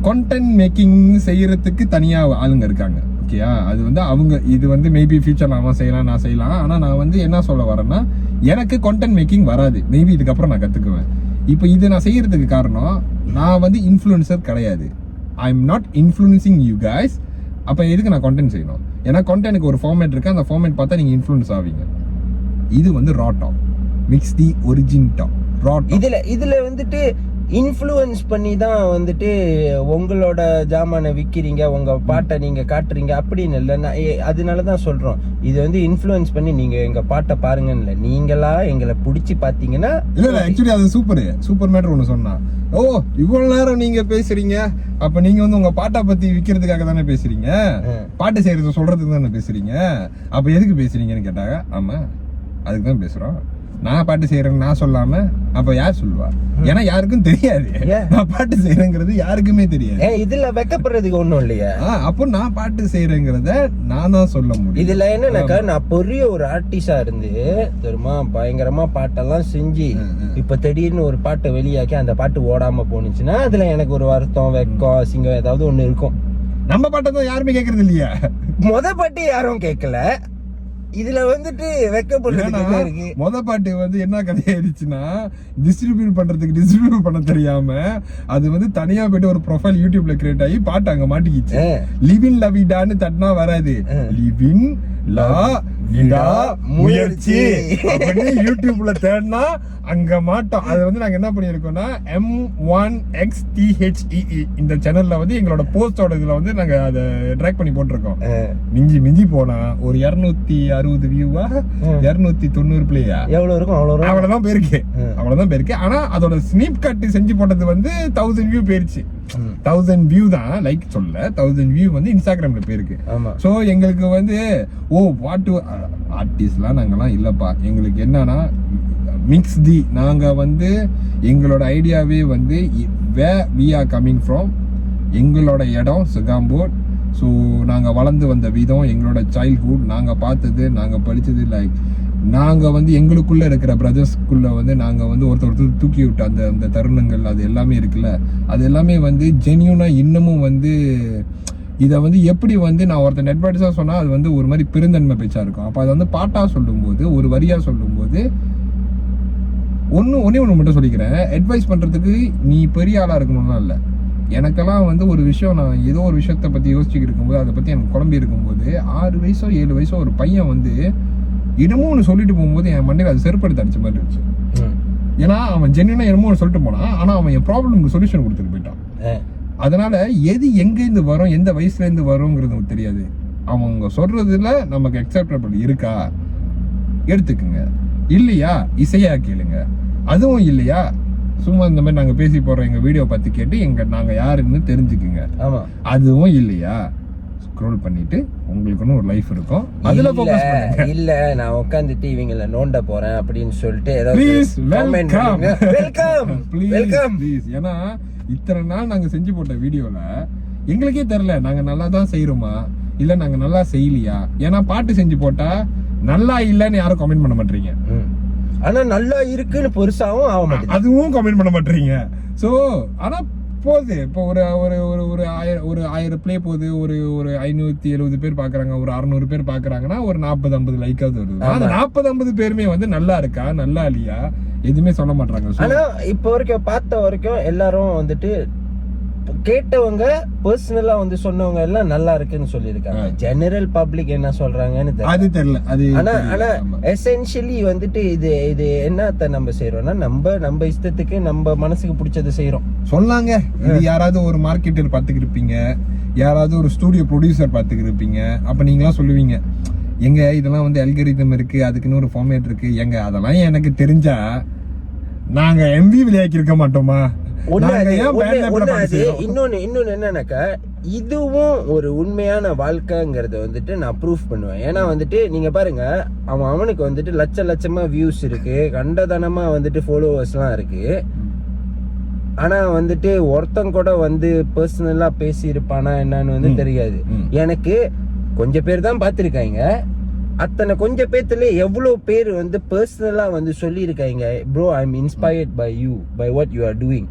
கண்டென்ட் மேக்கிங் செய்யறதுக்கு தனியா ஆளுங்க இருக்காங்க, ஓகேயா? அது வந்து அவங்க இது வந்து மேபி ஃபியூச்சர்ல அவன் செய்யலாம், நான் செய்யலாம். ஆனா நான் வந்து என்ன சொல்ல வரேன்னா, எனக்கு கண்டென்ட் மேக்கிங் வராது, மேபி இதுக்கப்புறம் நான் கத்துக்குவேன். இப்போ இது நான் செய்யறதுக்கு காரணம், நான் வந்து இன்ஃப்ளூயன்சர் கிடையாது, I am not influencing you guys. அப்ப எதுக்கு நான் கண்டென்ட் செய்யணும்? ஏன்னா கண்டென்ட்க்கு ஒரு ஃபார்மேட் இருக்கு, அந்த ஃபார்மேட் பார்த்தா நீங்க இன்ஃப்ளூயன்ஸ் ஆவீங்க. இது வந்து ரா டாக், மிக்ஸ் தி ஒரிஜின் டாக், ரா டாக். இதுல வந்துட்டு இன்ஃப்ளூயன்ஸ் பண்ணி தான் வந்துட்டு உங்களோட ஜாமானை விற்கிறீங்க, உங்க பாட்டை நீங்க காட்டுறீங்க அப்படின்னு இல்லை. அதனால தான் சொல்றோம், இது வந்து இன்ஃப்ளூயன்ஸ் பண்ணி நீங்க எங்க பாட்டை பாருங்கன்னு இல்லை, நீங்களா எங்களை பிடிச்சி பாத்தீங்கன்னா. இல்ல ஆக்சுவலி அது சூப்பர் மேட்டர் ஒன்று சொன்னா. ஓ, இவ்வளவு நேரம் நீங்க பேசுறீங்க, அப்ப நீங்க வந்து உங்க பாட்டை பத்தி விற்கிறதுக்காக தானே பேசுறீங்க, பாட்டு செய்யறது சொல்றதுக்கு தானே பேசுறீங்க, அப்ப எதுக்கு பேசுறீங்கன்னு கேட்டாங்க. ஆமா, அதுக்கு தான் பேசுறோம். நான் பாட்டு செய்யறேன்னு நான் சொல்லாம அப்ப யார் சொல்லுவா? ஏன்னா யாருக்கும் தெரியாது நான் பாட்டு செய்யறேங்கிறது, யாருக்குமே தெரியாது. இதுல வெக்கப்படுறதுக்கு ஒண்ணும் இல்லையா? அப்போ நான் பாட்டு செய்யறேங்கிறத நான் தான் சொல்ல முடியும். இதுல என்னன்னாக்கா, நான் பெரிய ஒரு ஆர்டிஸ்டா இருந்து தெரியுமா, பயங்கரமா பாட்டெல்லாம் செஞ்சு இப்ப திடீர்னு ஒரு பாட்டை வெளியாக்கி அந்த பாட்டு ஓடாம போனுச்சுன்னா அதுல எனக்கு ஒரு வருத்தம், வெக்கம், அசிங்கம் ஏதாவது ஒண்ணு இருக்கும். நம்ம பாட்டை தான் யாருமே கேட்கறது இல்லையா? பாட்டு யாரும் கேட்கல, இதுல வந்துட்டு வெக்கப்படுறது. மொத பாட்டு வந்து என்ன கதையாயிடுச்சுன்னா, டிஸ்ட்ரிபியூட் பண்ண தெரியாம அது வந்து தனியா போயிட்டு ஒரு ப்ரொஃபைல் யூடியூப்ல கிரியேட் ஆகி பாட்டு அங்க மாட்டிக்கிச்சு. லிவின் லவிடான்னு தட்டினா வராது, லிவின் லா விடா முயற்சி அப்படின்னு யூடியூப்ல தேடினா அங்க மாட்டோம். அது வந்து நாங்க என்ன பண்ணிருக்கோம்னா, M1XTHEE இந்த சேனல்ல வந்து எங்களோட போஸ்டோட இதுல வந்து நாங்க அதை ட்ராக் பண்ணி போட்டிருக்கோம். மிஞ்சி போனா ஒரு 260 வியூவா 290 பிளேயா எவ்வளவு இருக்கும், அவ்வளவுதான் போயிருக்கு. ஆனா அதோட ஸ்னீப் கட் செஞ்சு போட்டது வந்து 1000 வியூ போயிருச்சு. 1000 வியூ தான், லைக் சொல்ல 1000 வியூ வந்து இன்ஸ்டாகிராம்ல போயிருக்கு. சோ எங்களுக்கு வந்து பாட்டு ஆர்டிஸ்ட்லாம் நாங்கெல்லாம் இல்லப்பா, எங்களுக்கு என்னன்னா மிக்ஸ் தி நாங்க வந்து எங்களோட ஐடியாவே வந்து where we are coming from, எங்களோட இடம் சுகாம்போட். ஸோ நாங்கள் வளர்ந்து வந்த விதம், எங்களோட சைல்ட்ஹுட், நாங்கள் பார்த்தது, நாங்கள் படித்தது, லைக் நாங்கள் வந்து எங்களுக்குள்ளே இருக்கிற பிரதர்ஸ்குள்ளே வந்து நாங்கள் வந்து ஒருத்தர் தூக்கி விட்ட அந்த தருணங்கள், அது எல்லாமே இருக்குல்ல, அது எல்லாமே வந்து ஜென்யூனாக இன்னமும் வந்து இதை வந்து எப்படி வந்து நான் ஒருத்தர் அட்வைஸாக சொன்னால் அது வந்து ஒரு மாதிரி பெருந்தன்மை பேச்சாக இருக்கும். அப்போ அதை வந்து பாட்டாக சொல்லும்போது, ஒரு வரியாக சொல்லும்போது ஒன்றே ஒன்று மட்டும் சொல்லிக்கிறேன், அட்வைஸ் பண்ணுறதுக்கு நீ பெரிய ஆளாக இருக்கணும்லாம் இல்லை. எனக்கெல்லாம் வந்து ஒரு விஷயம், நான் ஏதோ ஒரு விஷயத்தை பற்றி யோசிச்சுட்டு இருக்கும்போது, அதை பற்றி எனக்கு குழம்பி இருக்கும்போது 6 வயசோ 7 வயசோ ஒரு பையன் வந்து என்னமோ ஒன்று சொல்லிட்டு போகும்போது என் மண்டையில் அது செருப்படுத்தி அடிச்ச மாதிரி இருந்துச்சு. ஏன்னா அவன் ஜென்யூனா என்னமோ ஒன்று சொல்லிட்டு போனான், ஆனால் அவன் என் ப்ராப்ளம்க்கு சொல்யூஷன் கொடுத்துட்டு போயிட்டான். அதனால எது எங்கேருந்து வரும், எந்த வயசுலேருந்து வருங்கிறது நமக்கு தெரியாது. அவங்க சொல்றதுல நமக்கு அக்செப்டபிள் இருக்கா எடுத்துக்குங்க, இல்லையா இசையா கேளுங்க, அதுவும் இல்லையா சும்மா இந்த மாதிரி நாங்க பேசி போறோம் எங்க வீடியோ பார்த்து கேட்டு நாங்க யாருன்னு தெரிஞ்சுக்குங்க. ஆமா, அதுவும் இல்லையா ஸ்க்ரோல் பண்ணிட்டு உங்களுக்குன்னு ஒரு லைஃப் இருக்கும், அதுல ஃபோக்கஸ் பண்ணுங்க. இல்ல நான் உட்கார்ந்துட்டு இவங்கள நோண்ட போறேன் அப்படின்னு சொல்லிட்டு ப்ளீஸ் வெல்கம் ப்ளீஸ். ஏன்னா இத்தனை நாள் நாங்க செஞ்சு போட்ட வீடியோல எங்களுக்கே தெரியல நாங்க நல்லா தான் செய்யறோமா இல்ல நாங்க நல்லா செய்யலையா. ஏன்னா பாட்டு செஞ்சு போட்டா நல்லா இல்லன்னு யாரும் கமெண்ட் பண்ண மாட்டீங்க, ஆனா நல்லா இருக்குன்னு பெருசாவும் ஆக மாட்டேங்குது, அதுவும் கமெண்ட் பண்ண மாட்டீங்க. சோ ஆனா போகுது, இப்போ ஒரு ஒரு ஒரு 1000 ப்ளே போகுது, ஒரு 570 பேர் பாக்குறாங்க, ஒரு 600 பேர் பாக்குறாங்கன்னா ஒரு 40-50 லைக்காவது வருது. அந்த 40-50 பேருமே வந்து நல்லா இருக்கா நல்லா இல்லையா எதுவுமே சொல்ல மாட்டாங்க. ஆனா இப்போ வரைக்கும் பார்த்த வரைக்கும் எல்லாரும் வந்துட்டு கேட்டவங்க பர்சனலா வந்து சொன்னவங்க எல்லாம் நல்லா இருக்குன்னு சொல்லியிருக்காங்க. ஜெனரல் பப்ளிக் என்ன சொல்றாங்கன்னு அது தெரியல. அது ஆனா எசென்ஷியலி வந்துட்டு இது என்னத்த நம்ம செய்யறோம்னா நம்ம இஷ்டத்துக்கு நம்ம மனசுக்கு பிடிச்சதை செய்யறோம் சொல்லாங்க. இது யாராவது ஒரு மார்க்கெட்டர் பாத்துக்கிட்டு இருப்பீங்க, யாராவது ஒரு ஸ்டூடியோ ப்ரொடியூசர் பாத்துக்கிட்டு இருப்பீங்க. அப்ப நீங்களாம் சொல்லுவீங்க, எங்க இதெல்லாம் வந்து அல்காரிதம் இருக்கு, அதுக்குன்னு ஒரு ஃபார்மேட் இருக்கு. எங்க அதெல்லாம் எனக்கு தெரிஞ்சா நாங்க எம்பி விளையாக்கி இருக்க மாட்டோமா? இன்னொன்னு என்னன்னாக்கா, இதுவும் ஒரு உண்மையான வாழ்க்கைங்கிறத வந்துட்டு நான் ப்ரூஃப் பண்ணுவேன். ஏன்னா வந்துட்டு நீங்க பாருங்க, அவனுக்கு வந்துட்டு லட்சமா வியூஸ் இருக்கு, கண்டதனமா வந்துட்டு ஃபாலோவர்ஸ் எல்லாம் இருக்கு. ஆனா வந்துட்டு ஒருத்தன் கூட வந்து பர்சனலா பேசி இருப்பானா என்னன்னு வந்து தெரியாது. எனக்கு கொஞ்சம் பேர் தான் பார்த்திருக்காங்க, அத்தனை கொஞ்சம் பேத்துல எவ்வளவு பேர் வந்து பர்சனலா வந்து சொல்லி இருக்காங்க, bro I am inspired by you, by what you are doing.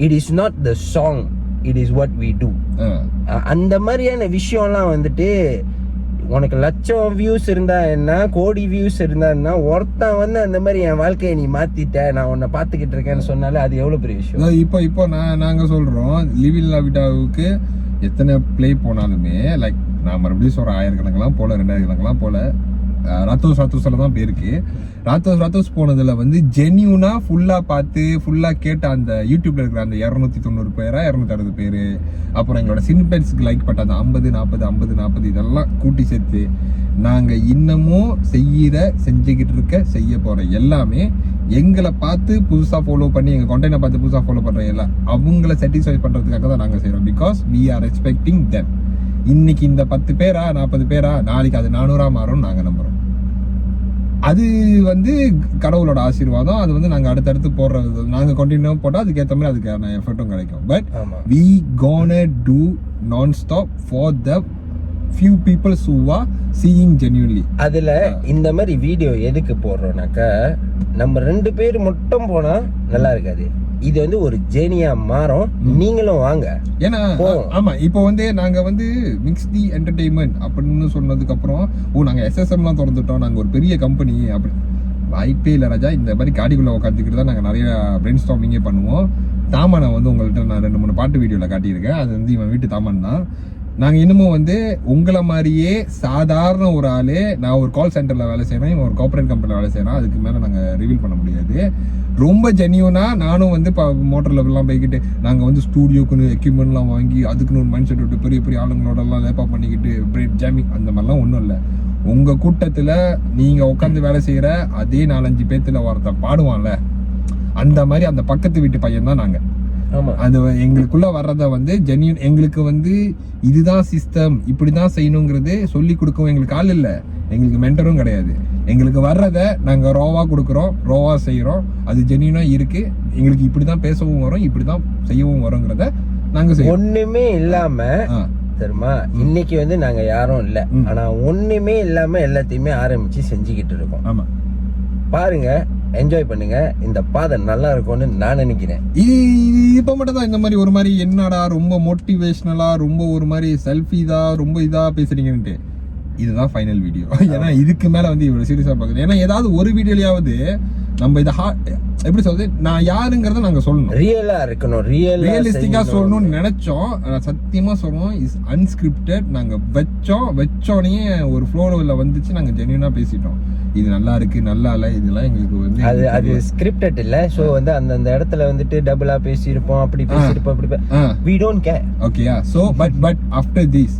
It is not the song, it is what we do. அந்த மாதிரியான விஷயம்லாம் வந்துட்டு உனக்கு லட்சம் வியூஸ் இருந்தா என்ன, கோடி வியூஸ் இருந்தா என்ன, ஒருத்தன் வந்து அந்த மாதிரி என் வாழ்க்கையை நீ மாத்திட்ட, நான் உன்னை பாத்துக்கிட்டு இருக்கேன்னு சொன்னாலே அது எவ்வளவு பெரிய விஷயம். இப்போ நாங்க சொல்றோம் லிவிங் லா விடாவுக்கு எத்தனை பிளே போனாலுமே, லைக் நான் மறுபடியும் சொல்றேன், 1000 கணக்கெல்லாம் போல, 2000 கணக்கெல்லாம் போல, ராத்தோஸ்ல தான் பேருக்கு. ராத்தோஸ் போனதுல வந்து ஜென்யூனா ஃபுல்லா பார்த்து ஃபுல்லா கேட்ட அந்த யூடியூப்ல இருக்கிற அந்த 290 பேரா 260 பேரு, அப்புறம் எங்களோட சின்பெட்ஸ்க்கு லைக் பட்ட அந்த 50-40 இதெல்லாம் கூட்டி சேர்த்து நாங்க இன்னமும் செய்ய போற எல்லாமே எங்களை பார்த்து புதுசா ஃபாலோ பண்ணி, எங்க கண்டென்ட்டை பார்த்து புதுசா ஃபாலோ பண்ற எல்லாம் அவங்கள சாட்டிஸ்ஃபை பண்றதுக்காக தான் நாங்க செய்யறோம். Because we are expecting them. இன்னைக்கு இந்த 10 பேரா 40 பேரா நாளைக்கு அது 400 மாறும் நாங்க நம்புறோம். அது வந்து கடவுளோட ஆசீர்வாதம். அது வந்து நாங்க அடுத்தடுத்து போடுறது, நாங்க கண்டினியூ போட்டா அதுக்கேற்ற மாதிரி அதுக்கான எஃபர்ட்டும் கிடைக்கும். But we gonna do non-stop for the few people who are seeing genuinely. அதுல இந்த மாதிரி வீடியோ எதுக்கு போடுறோம்னாக்கா, நம்ம 2 பேர் மட்டும் போனா நல்லா இருக்காது, இது வந்து ஒரு ஜேனியா மாறும். நீங்களும் வாங்க. ஏன்னா ஆமா, இப்போ வந்து நாங்க வந்து மிக்ஸ் தி என்டர்டெயின்மெண்ட் அப்படின்னு சொன்னதுக்கு அப்புறம் நாங்க SSMலாம் திறந்துட்டோம், நாங்க ஒரு பெரிய கம்பெனி அப்படி வாய்ப்பே இல்லை ராஜா. இந்த மாதிரி காடிக்குள்ள உட்காந்துக்கிட்டு தான் நாங்க நிறைய பிரெயின் ஸ்டார்மிங்கே பண்ணுவோம். தாமானை வந்து உங்கள்கிட்ட நான் 2-3 பாட்டு வீடியோல காட்டியிருக்கேன், அது வந்து இவன் வீட்டு தாமான் தான். நாங்க இன்னமும் வந்து உங்களை மாதிரியே சாதாரண ஒரு ஆளு, நான் ஒரு கால் சென்டர்ல வேலை செய்யறேன், இவன் ஒரு கார்பரேட் கம்பெனில வேலை செய்யறான், அதுக்கு மேல நாங்க ரிவீல் பண்ண முடியாது. ரொம்ப ஜென்யூனா நானும் வந்து இப்போ மோட்டர் லெவல்லாம் போய்கிட்டு நாங்கள் வந்து ஸ்டூடியோக்குன்னு எக்யூப்மெண்ட்லாம் வாங்கி அதுக்குன்னு ஒரு மைண்ட் செட் விட்டு பெரிய பெரிய ஆளுங்களோடலாம் லேப்பாக பண்ணிக்கிட்டு பிரேட் ஜாமிங் அந்த மாதிரிலாம் ஒன்றும் இல்லை. உங்கள் கூட்டத்தில் நீங்கள் உட்காந்து வேலை செய்கிற அதே 4-5 பேத்துல ஒருத்தன் பாடுவான்ல, அந்த மாதிரி அந்த பக்கத்து வீட்டு பையன் தான் நாங்கள். அது எங்களுக்குள்ள வர்றத வந்து ஜென்யூன், எங்களுக்கு வந்து இதுதான் சிஸ்டம் இப்படிதான் செய்யணுங்கிறது சொல்லி கொடுக்கவும் எங்களுக்கு ஆள் இல்லை, எங்களுக்கு மென்டரும் கிடையாது. எங்களுக்கு வர்றதை நாங்க ரோவா கொடுக்குறோம், ரோவா செய்யறோம். அது ஜென்யூனா இருக்கு. எங்களுக்கு இப்படிதான் பேசவும் வரும், இப்படிதான் செய்யவும் வருங்கிறத நாங்க செய்யறோம். ஒண்ணுமே இல்லாம தெரியுமா, இன்னைக்கு வந்து நாங்க யாரும் இல்ல, ஆனா ஒண்ணுமே இல்லாம எல்லாத்தையுமே ஆரம்பிச்சு செஞ்சுக்கிட்டு இருக்கோம். ஆமா, பாருங்க, என்ஜாய் பண்ணுங்க. இந்த பாதை நல்லா இருக்கும்னு நான் நினைக்கிறேன். இப்ப மட்டும் தான் இந்த மாதிரி ஒரு மாதிரி என்னடா ரொம்ப மோட்டிவேஷனலா, ரொம்ப ஒரு மாதிரி செல்ஃபி தான், ரொம்ப இதா பேசுறீங்கன்ட்டு. இதுதான் ஃபைனல் வீடியோ. ஏன்னா இதுக்கு மேல வந்து இவ்வளவு சீரியஸா பாக்குறேன். ஏன்னா ஏதாவது ஒரு வீடியோலயாவது நம்ம இதை எப்படி சொல்றது, நான் யாருங்கிறத நாங்க சொல்லணும், ரியலா இருக்கணும், ரியலிஸ்டிக்கா சொல்லணும்னு நினைச்சோம். சத்தியமா சொல்லணும், இஸ் அன்ஸ்கிரிப்டட். நாங்க வச்சோடனே ஒரு ஃப்ளோல வந்துச்சு, நாங்க ஜென்யூனா பேசிட்டோம். இது நல்லா இருக்கு, நல்லா இல்ல, இதெல்லாம் எங்களுக்கு வந்து அது ஸ்கிரிப்டட் இல்ல. சோ வந்து அந்த இடத்துல வந்துட்டு டபுளா பேசியிருப்போம், அப்படி பேசியிருப்போம், அப்படி we don't care. ஓகேயா? So but after this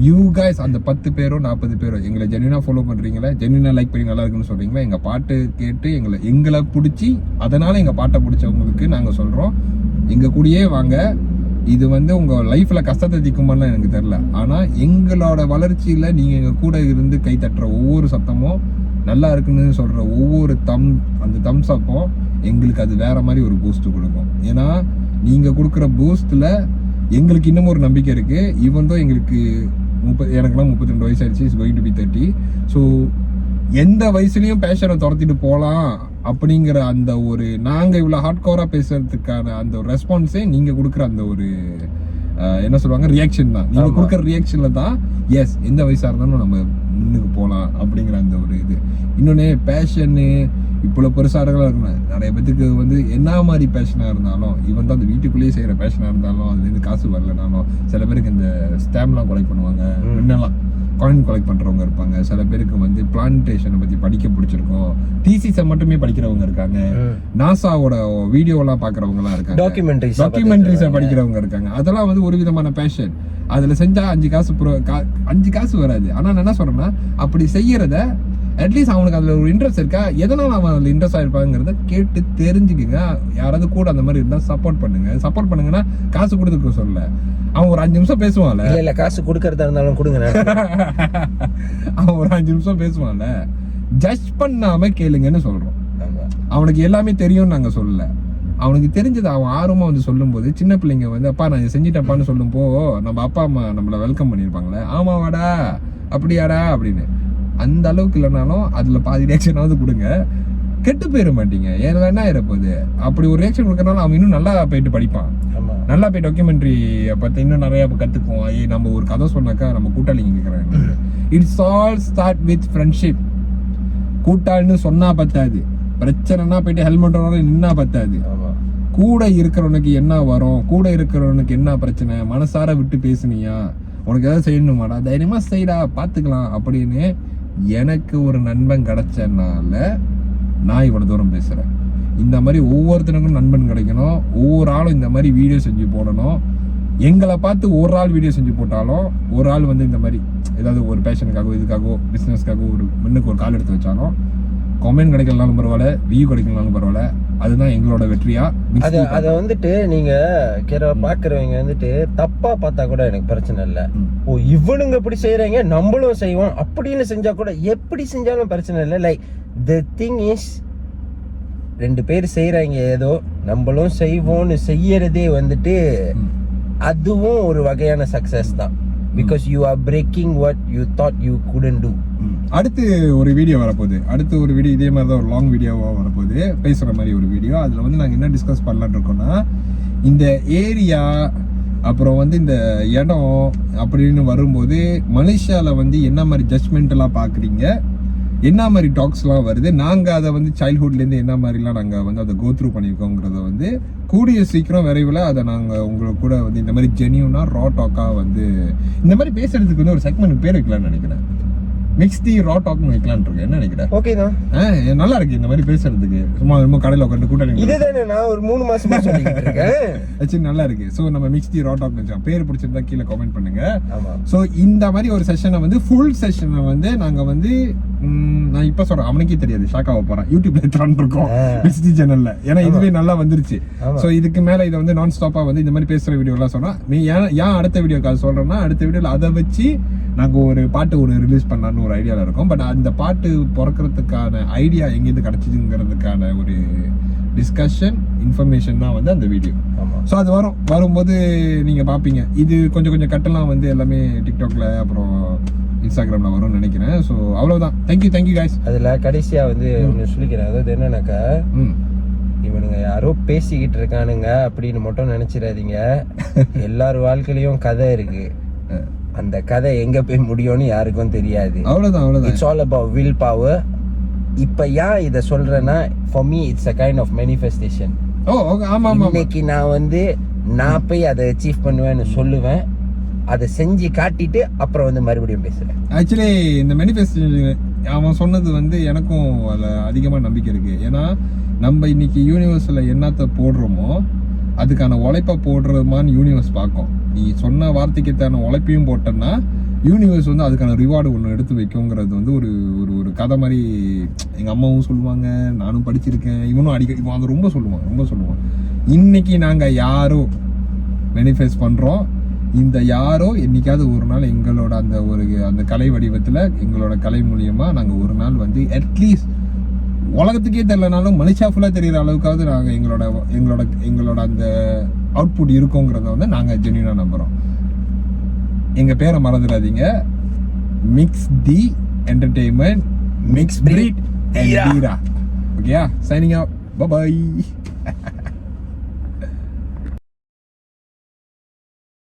you guys, அந்த 10 பேரோ 40 பேரோ எங்களை ஜென்யூனா ஃபாலோ பண்றீங்களா, ஜென்யூனா லைக் பண்ணி நல்லா இருக்குன்னு சொல்றீங்களா, எங்க பாட்டு கேட்டு எங்களை பிடிச்சி அதனால எங்க பாட்டை பிடிச்சவங்களுக்கு நாங்க சொல்றோம், எங்க கூடயே வாங்க. இது வந்து உங்க லைஃப்ல கஷ்டத்தை திக்குமான்னு எனக்கு தெரியல, ஆனா எங்களோட வளர்ச்சியில நீங்க எங்க கூட இருந்து கை தட்டுற ஒவ்வொரு சத்தமும், நல்லா இருக்குன்னு சொல்ற ஒவ்வொரு அந்த தம்ஸ் அப்போ எங்களுக்கு அது வேற மாதிரி ஒரு பூஸ்ட் கொடுக்கும். ஏன்னா நீங்க கொடுக்குற பூஸ்ட்ல எங்களுக்கு இன்னமும் ஒரு நம்பிக்கை இருக்கு. ஈவன் தான் எங்களுக்கு எனக்குலாம் 32 வயசு ஆயிடுச்சு, is going to be 30. So எந்த வயசுலயும் பேஷனை துரத்திட்டு போகலாம் அப்படிங்கிற அந்த ஒரு, நாங்க இவ்வளவு ஹார்ட் கோரா பேசுறதுக்கான அந்த ஒரு ரெஸ்பான்ஸே நீங்க கொடுக்குற அந்த ஒரு என்ன சொல்லுவாங்க, ரியாக்ஷன் தான். நீங்க கொடுக்குற ரியாக்ஷன்ல தான் எஸ் எந்த வயசா இருந்தாலும் நம்ம முன்னுக்கு போகலாம் அப்படிங்கிற அந்த ஒரு இது. இன்னொன்னு பேஷன்னு இவ்வளவு பெருசாடுகளா இருக்கணும். நிறைய பேத்துக்கு வந்து என்ன மாதிரி பேஷனா இருந்தாலும், இவன் தான் அந்த வீட்டுக்குள்ளேயே செய்யற பேஷனா இருந்தாலும், அதுல இருந்து காசு வரலனாலும், சில பேருக்கு இந்த ஸ்டாம்ப்லாம் கொலெக்ட் பண்ணுவாங்க, முன்னெல்லாம் காயின் கொலெக்ட் பண்றவங்க இருப்பாங்க. சில பேருக்கு வந்து பிளான்டேஷனை பத்தி படிக்க பிடிச்சிருக்கும், தீசிஸை மட்டுமே படிக்கிறவங்க இருக்காங்க, நாசாவோட வீடியோலாம் பாக்குறவங்க எல்லாம் இருக்காங்க, டாக்குமெண்ட்ரிஸை படிக்கிறவங்க இருக்காங்க. அதெல்லாம் வந்து ஒரு விதமான பேஷன். அதுல செஞ்சா 5 காசு வராது. ஆனா நான் என்ன சொல்றேன்னா, அப்படி செய்யறத அட்லீஸ்ட் அவனுக்கு அதுல ஒரு இன்ட்ரெஸ்ட் இருக்கா, எதனால அவன் அதுல இன்ட்ரெஸ்ட் ஆயிருப்பாங்கிறத கேட்டு தெரிஞ்சுக்குங்க. யாராவது கூட அந்த மாதிரி இருந்தா சப்போர்ட் பண்ணுங்கன்னா காசு கொடுத்துக்க சொல்ல, அவன் ஒரு 5 நிமிஷம் பேசுவான்ல, இல்ல காசு கொடுக்கறதா இருந்தாலும் கொடுங்க, அவன் ஒரு 5 நிமிஷம் பேசுவான்ல, ஜட்ஜ் பண்ணாம கேளுங்கன்னு சொல்றோம். அவனுக்கு எல்லாமே தெரியும் நாங்க சொல்லல, அவனுக்கு தெரிஞ்சது அவன் ஆர்வமா வந்து சொல்லும் போது, சின்ன பிள்ளைங்க வந்து அப்பா நான் இதை செஞ்சுட்டேன்ப்பான்னு சொல்லும் போ, நம்ம அப்பா அம்மா நம்மள வெல்கம் பண்ணிருப்பாங்களே, ஆமாவாடா அப்படியாடா அப்படின்னு. அந்த அளவுக்கு இல்லைனாலும் அதுல பாதி ரியாக்ஷனாவது கொடுங்க, கெட்டு போயிட மாட்டீங்க. ஏன்னா என்ன ஆயிரப்போகுது, அப்படி ஒரு ரியாக்ஷன் கொடுக்கறனால அவன் இன்னும் நல்லா போயிட்டு படிப்பான், நல்லா போய் டாக்குமெண்ட்ரி பத்தி இன்னும் நிறைய கத்துக்குவோம். நம்ம ஒரு கதை சொன்னாக்கா நம்ம கூட்டாளிங்க கேட்கறாங்க. It's all start with friendship. கூட்டாளின்னு சொன்னா பத்தாது, பிரச்சனைனா போயிட்டு ஹெல்மெட்டோட நின்னா பத்தாது. கூட இருக்கிறவனுக்கு என்ன வரும், கூட இருக்கிறவனுக்கு என்ன பிரச்சனை, மனசார விட்டு பேசுனியா, உனக்கு ஏதாவது செய்யணுமாடா, தைரியமா செய்யடா, பாத்துக்கலாம் அப்படின்னு எனக்கு ஒரு நண்பன் கிடைச்சனால நான் இவ்வளவு தூரம் பேசுறேன். இந்த மாதிரி ஒவ்வொருத்தனுக்கும் நண்பன் கிடைக்கணும், ஒவ்வொரு ஆளும் இந்த மாதிரி வீடியோ செஞ்சு போடணும். எங்களை பார்த்து ஒரு ஆள் வீடியோ செஞ்சு போட்டாலும், ஒரு ஆள் வந்து இந்த மாதிரி ஏதாவது ஒரு பேஷனுக்காகவோ இதுக்காகவோ பிசினஸ்க்காகவோ ஒரு முன்னுக்கு ஒரு கால் எடுத்து வச்சாலும், கமெண்ட் கிடைக்கலனாலும் பரவாயில்ல, வியூ கிடைக்கலனாலும் பரவாயில்ல, அதுதான் எங்களோட வெற்றியா. அத வந்துட்டு நீங்க பாக்குறவங்க வந்துட்டு தப்பா பார்த்தா கூட எனக்கு பிரச்சனை இல்ல. ஓ இவனுங்க இப்படி செய்யறாங்க நம்மளும் செய்வோம் அப்படின்னு செஞ்சா கூட, எப்படி செஞ்சாலும் பிரச்சனை இல்லை. லைக் தி திங் இஸ், 2 பேர் செய்யறாங்க ஏதோ, நம்மளும் செய்வோம்னு செய்யறதே வந்துட்டு அதுவும் ஒரு வகையான சக்சஸ் தான். because you are breaking what you thought you couldn't do. அடுத்து ஒரு வீடியோ வரப்போகுது, அடுத்து ஒரு வீடியோ இதே மாதிரி தான் ஒரு லாங் வீடியோவா வரப்போகுது, பேசுற மாதிரி ஒரு வீடியோ. அதுல வந்து நாங்க என்ன டிஸ்கஸ் பண்ணலாம்னு இருக்கோம்னா, இந்த ஏரியா அப்புறம் வந்து இந்த இடம் அப்படின்னு வரும்போது மலேசியால வந்து என்ன மாதிரி ஜட்ஜ்மெண்டெல்லாம் பாக்குறீங்க, என்ன மாதிரி டாக்ஸ்லாம் வருது, நாங்கள் அதை வந்து சைல்ட்ஹுட்லேருந்து என்ன மாதிரிலாம் நாங்கள் வந்து அதை கோத்ரூ பண்ணியிருக்கோங்கிறத வந்து கூடிய சீக்கிரம் விரைவில் அதை நாங்கள் உங்களுக்கு கூட வந்து இந்த மாதிரி ஜெனியூனா ரா டாக்காக வந்து இந்த மாதிரி பேசுறதுக்கு வந்து ஒரு செக்மெண்ட் பேர் வைக்கலாம்னு நினைக்கிறேன். மிக்ஸ் தி ரா டாக்னு வைக்கலான்னு இருக்கேன். என்ன நினைக்கிறேன்? ஓகே தான், நல்லா இருக்கு இந்த மாதிரி பேசுறதுக்கு. சும்மா ரொம்ப கடையில் உட்காந்து கூட்டம் இதுதானே நான் ஒரு 3 மாசமா சொல்லிட்டு இருக்கேன். நல்லா இருக்கு. ஸோ நம்ம மிக்ஸ் தி ரா டாக் வச்சோம். பேர் பிடிச்சிருந்தா கீழே கமெண்ட் பண்ணுங்க. ஸோ இந்த மாதிரி ஒரு செஷனை வந்து ஃபுல் செஷனை வந்து நாங்கள் வந்து நான் இப்ப சொல்றேன், அவனுக்கே தெரியாது, ஷாக்காக போறேன். யூடியூப்ல எடுத்துட்டு இருக்கோம் மிக்ஸ் தி சேனல்ல, ஏன்னா இதுவே நல்லா வந்துருச்சு. ஸோ இதுக்கு மேல இதை வந்து நான் ஸ்டாப்பா வந்து இந்த மாதிரி பேசுற வீடியோ எல்லாம் சொன்னா, நீ ஏன் அடுத்த வீடியோக்காக சொல்றேன்னா, அடுத்த வீடியோல அதை வச்சு நாங்கள் ஒரு பாட்டு ஒன்று ரிலீஸ் பண்ணலான்னு ஒரு ஐடியாவில் இருக்கோம். பட் அந்த பாட்டு பிறக்கிறதுக்கான ஐடியா எங்கேருந்து கிடச்சிதுங்கிறதுக்கான ஒரு டிஸ்கஷன் இன்ஃபர்மேஷன் தான் வந்து அந்த வீடியோ. ஸோ அது வரும்போது நீங்கள் பார்ப்பீங்க. இது கொஞ்சம் கட்டெல்லாம் வந்து எல்லாமே டிக்டாக்ல அப்புறம் இன்ஸ்டாகிராம்ல வரும்னு நினைக்கிறேன். ஸோ அவ்வளோதான். Thank you guys. அதில் கடைசியாக வந்து ஒன்று சொல்லிக்கிறேன். அதாவது என்னன்னாக்கா, இவனுங்க யாரோ பேசிக்கிட்டு இருக்கானுங்க அப்படின்னு மட்டும் நினைச்சிடாதீங்க. எல்லார் வாழ்க்கையிலயும் கதை இருக்கு. அந்த கதை எங்க போய் முடியும்னு யாருக்கும் தெரியாது. அவ்வளவுதான். It's all about will power. இப்ப ஏன் இத சொல்றேன்னா, for me it's a kind of manifestation. ஆமா. இன்னைக்கு நான் போய் அதை அச்சீவ் பண்ணுவேன்னு சொல்லுவேன். அதை செஞ்சு காட்டிட்டு அப்புறம் வந்து மறுபடியும் பேசுறேன். ஆக்சுவலி இந்த மேனிஃபெஸ்டேஷன் அவன் சொன்னது வந்து எனக்கும் அதுல அதிகமா நம்பிக்கை இருக்கு. ஏன்னா நம்ம இன்னைக்கு யூனிவர்ஸ்ல என்னத்த போடுறோமோ அதுக்கான உழைப்ப போடுறதுமான்னு யூனிவர்ஸ் பார்க்கும். நீ சொன்ன வார்த்தைக்குத்தான உழைப்பையும் போட்டோன்னா யூனிவர்ஸ் வந்து அதுக்கான ரிவார்டு ஒன்று எடுத்து வைக்குங்கிறது வந்து ஒரு ஒரு கதை மாதிரி எங்கள் அம்மாவும் சொல்லுவாங்க, நானும் படிச்சிருக்கேன். இவனும் அடிக்கடி அதை ரொம்ப சொல்லுவான். இன்னைக்கு நாங்கள் யாரோ மேனிஃபெஸ்ட் பண்ணுறோம். இந்த யாரோ என்னைக்காவது ஒரு நாள் எங்களோட அந்த கலை வடிவத்தில் எங்களோட கலை மூலியமா நாங்கள் ஒரு நாள் வந்து அட்லீஸ்ட் உலகத்துக்கே தெரியலனாலும் மனுஷா ஃபுல்லாக தெரிகிற அளவுக்காவது நாங்கள் எங்களோட அந்த அவுட்புட் இருக்கோங்கிறத வந்து நாங்கள் ஜென்யூனாக நம்புகிறோம். எங்கள் பேரை மறந்துடாதீங்க. Mix the entertainment, mix Preet and Veera. ஓகேயா? Signing off. பை.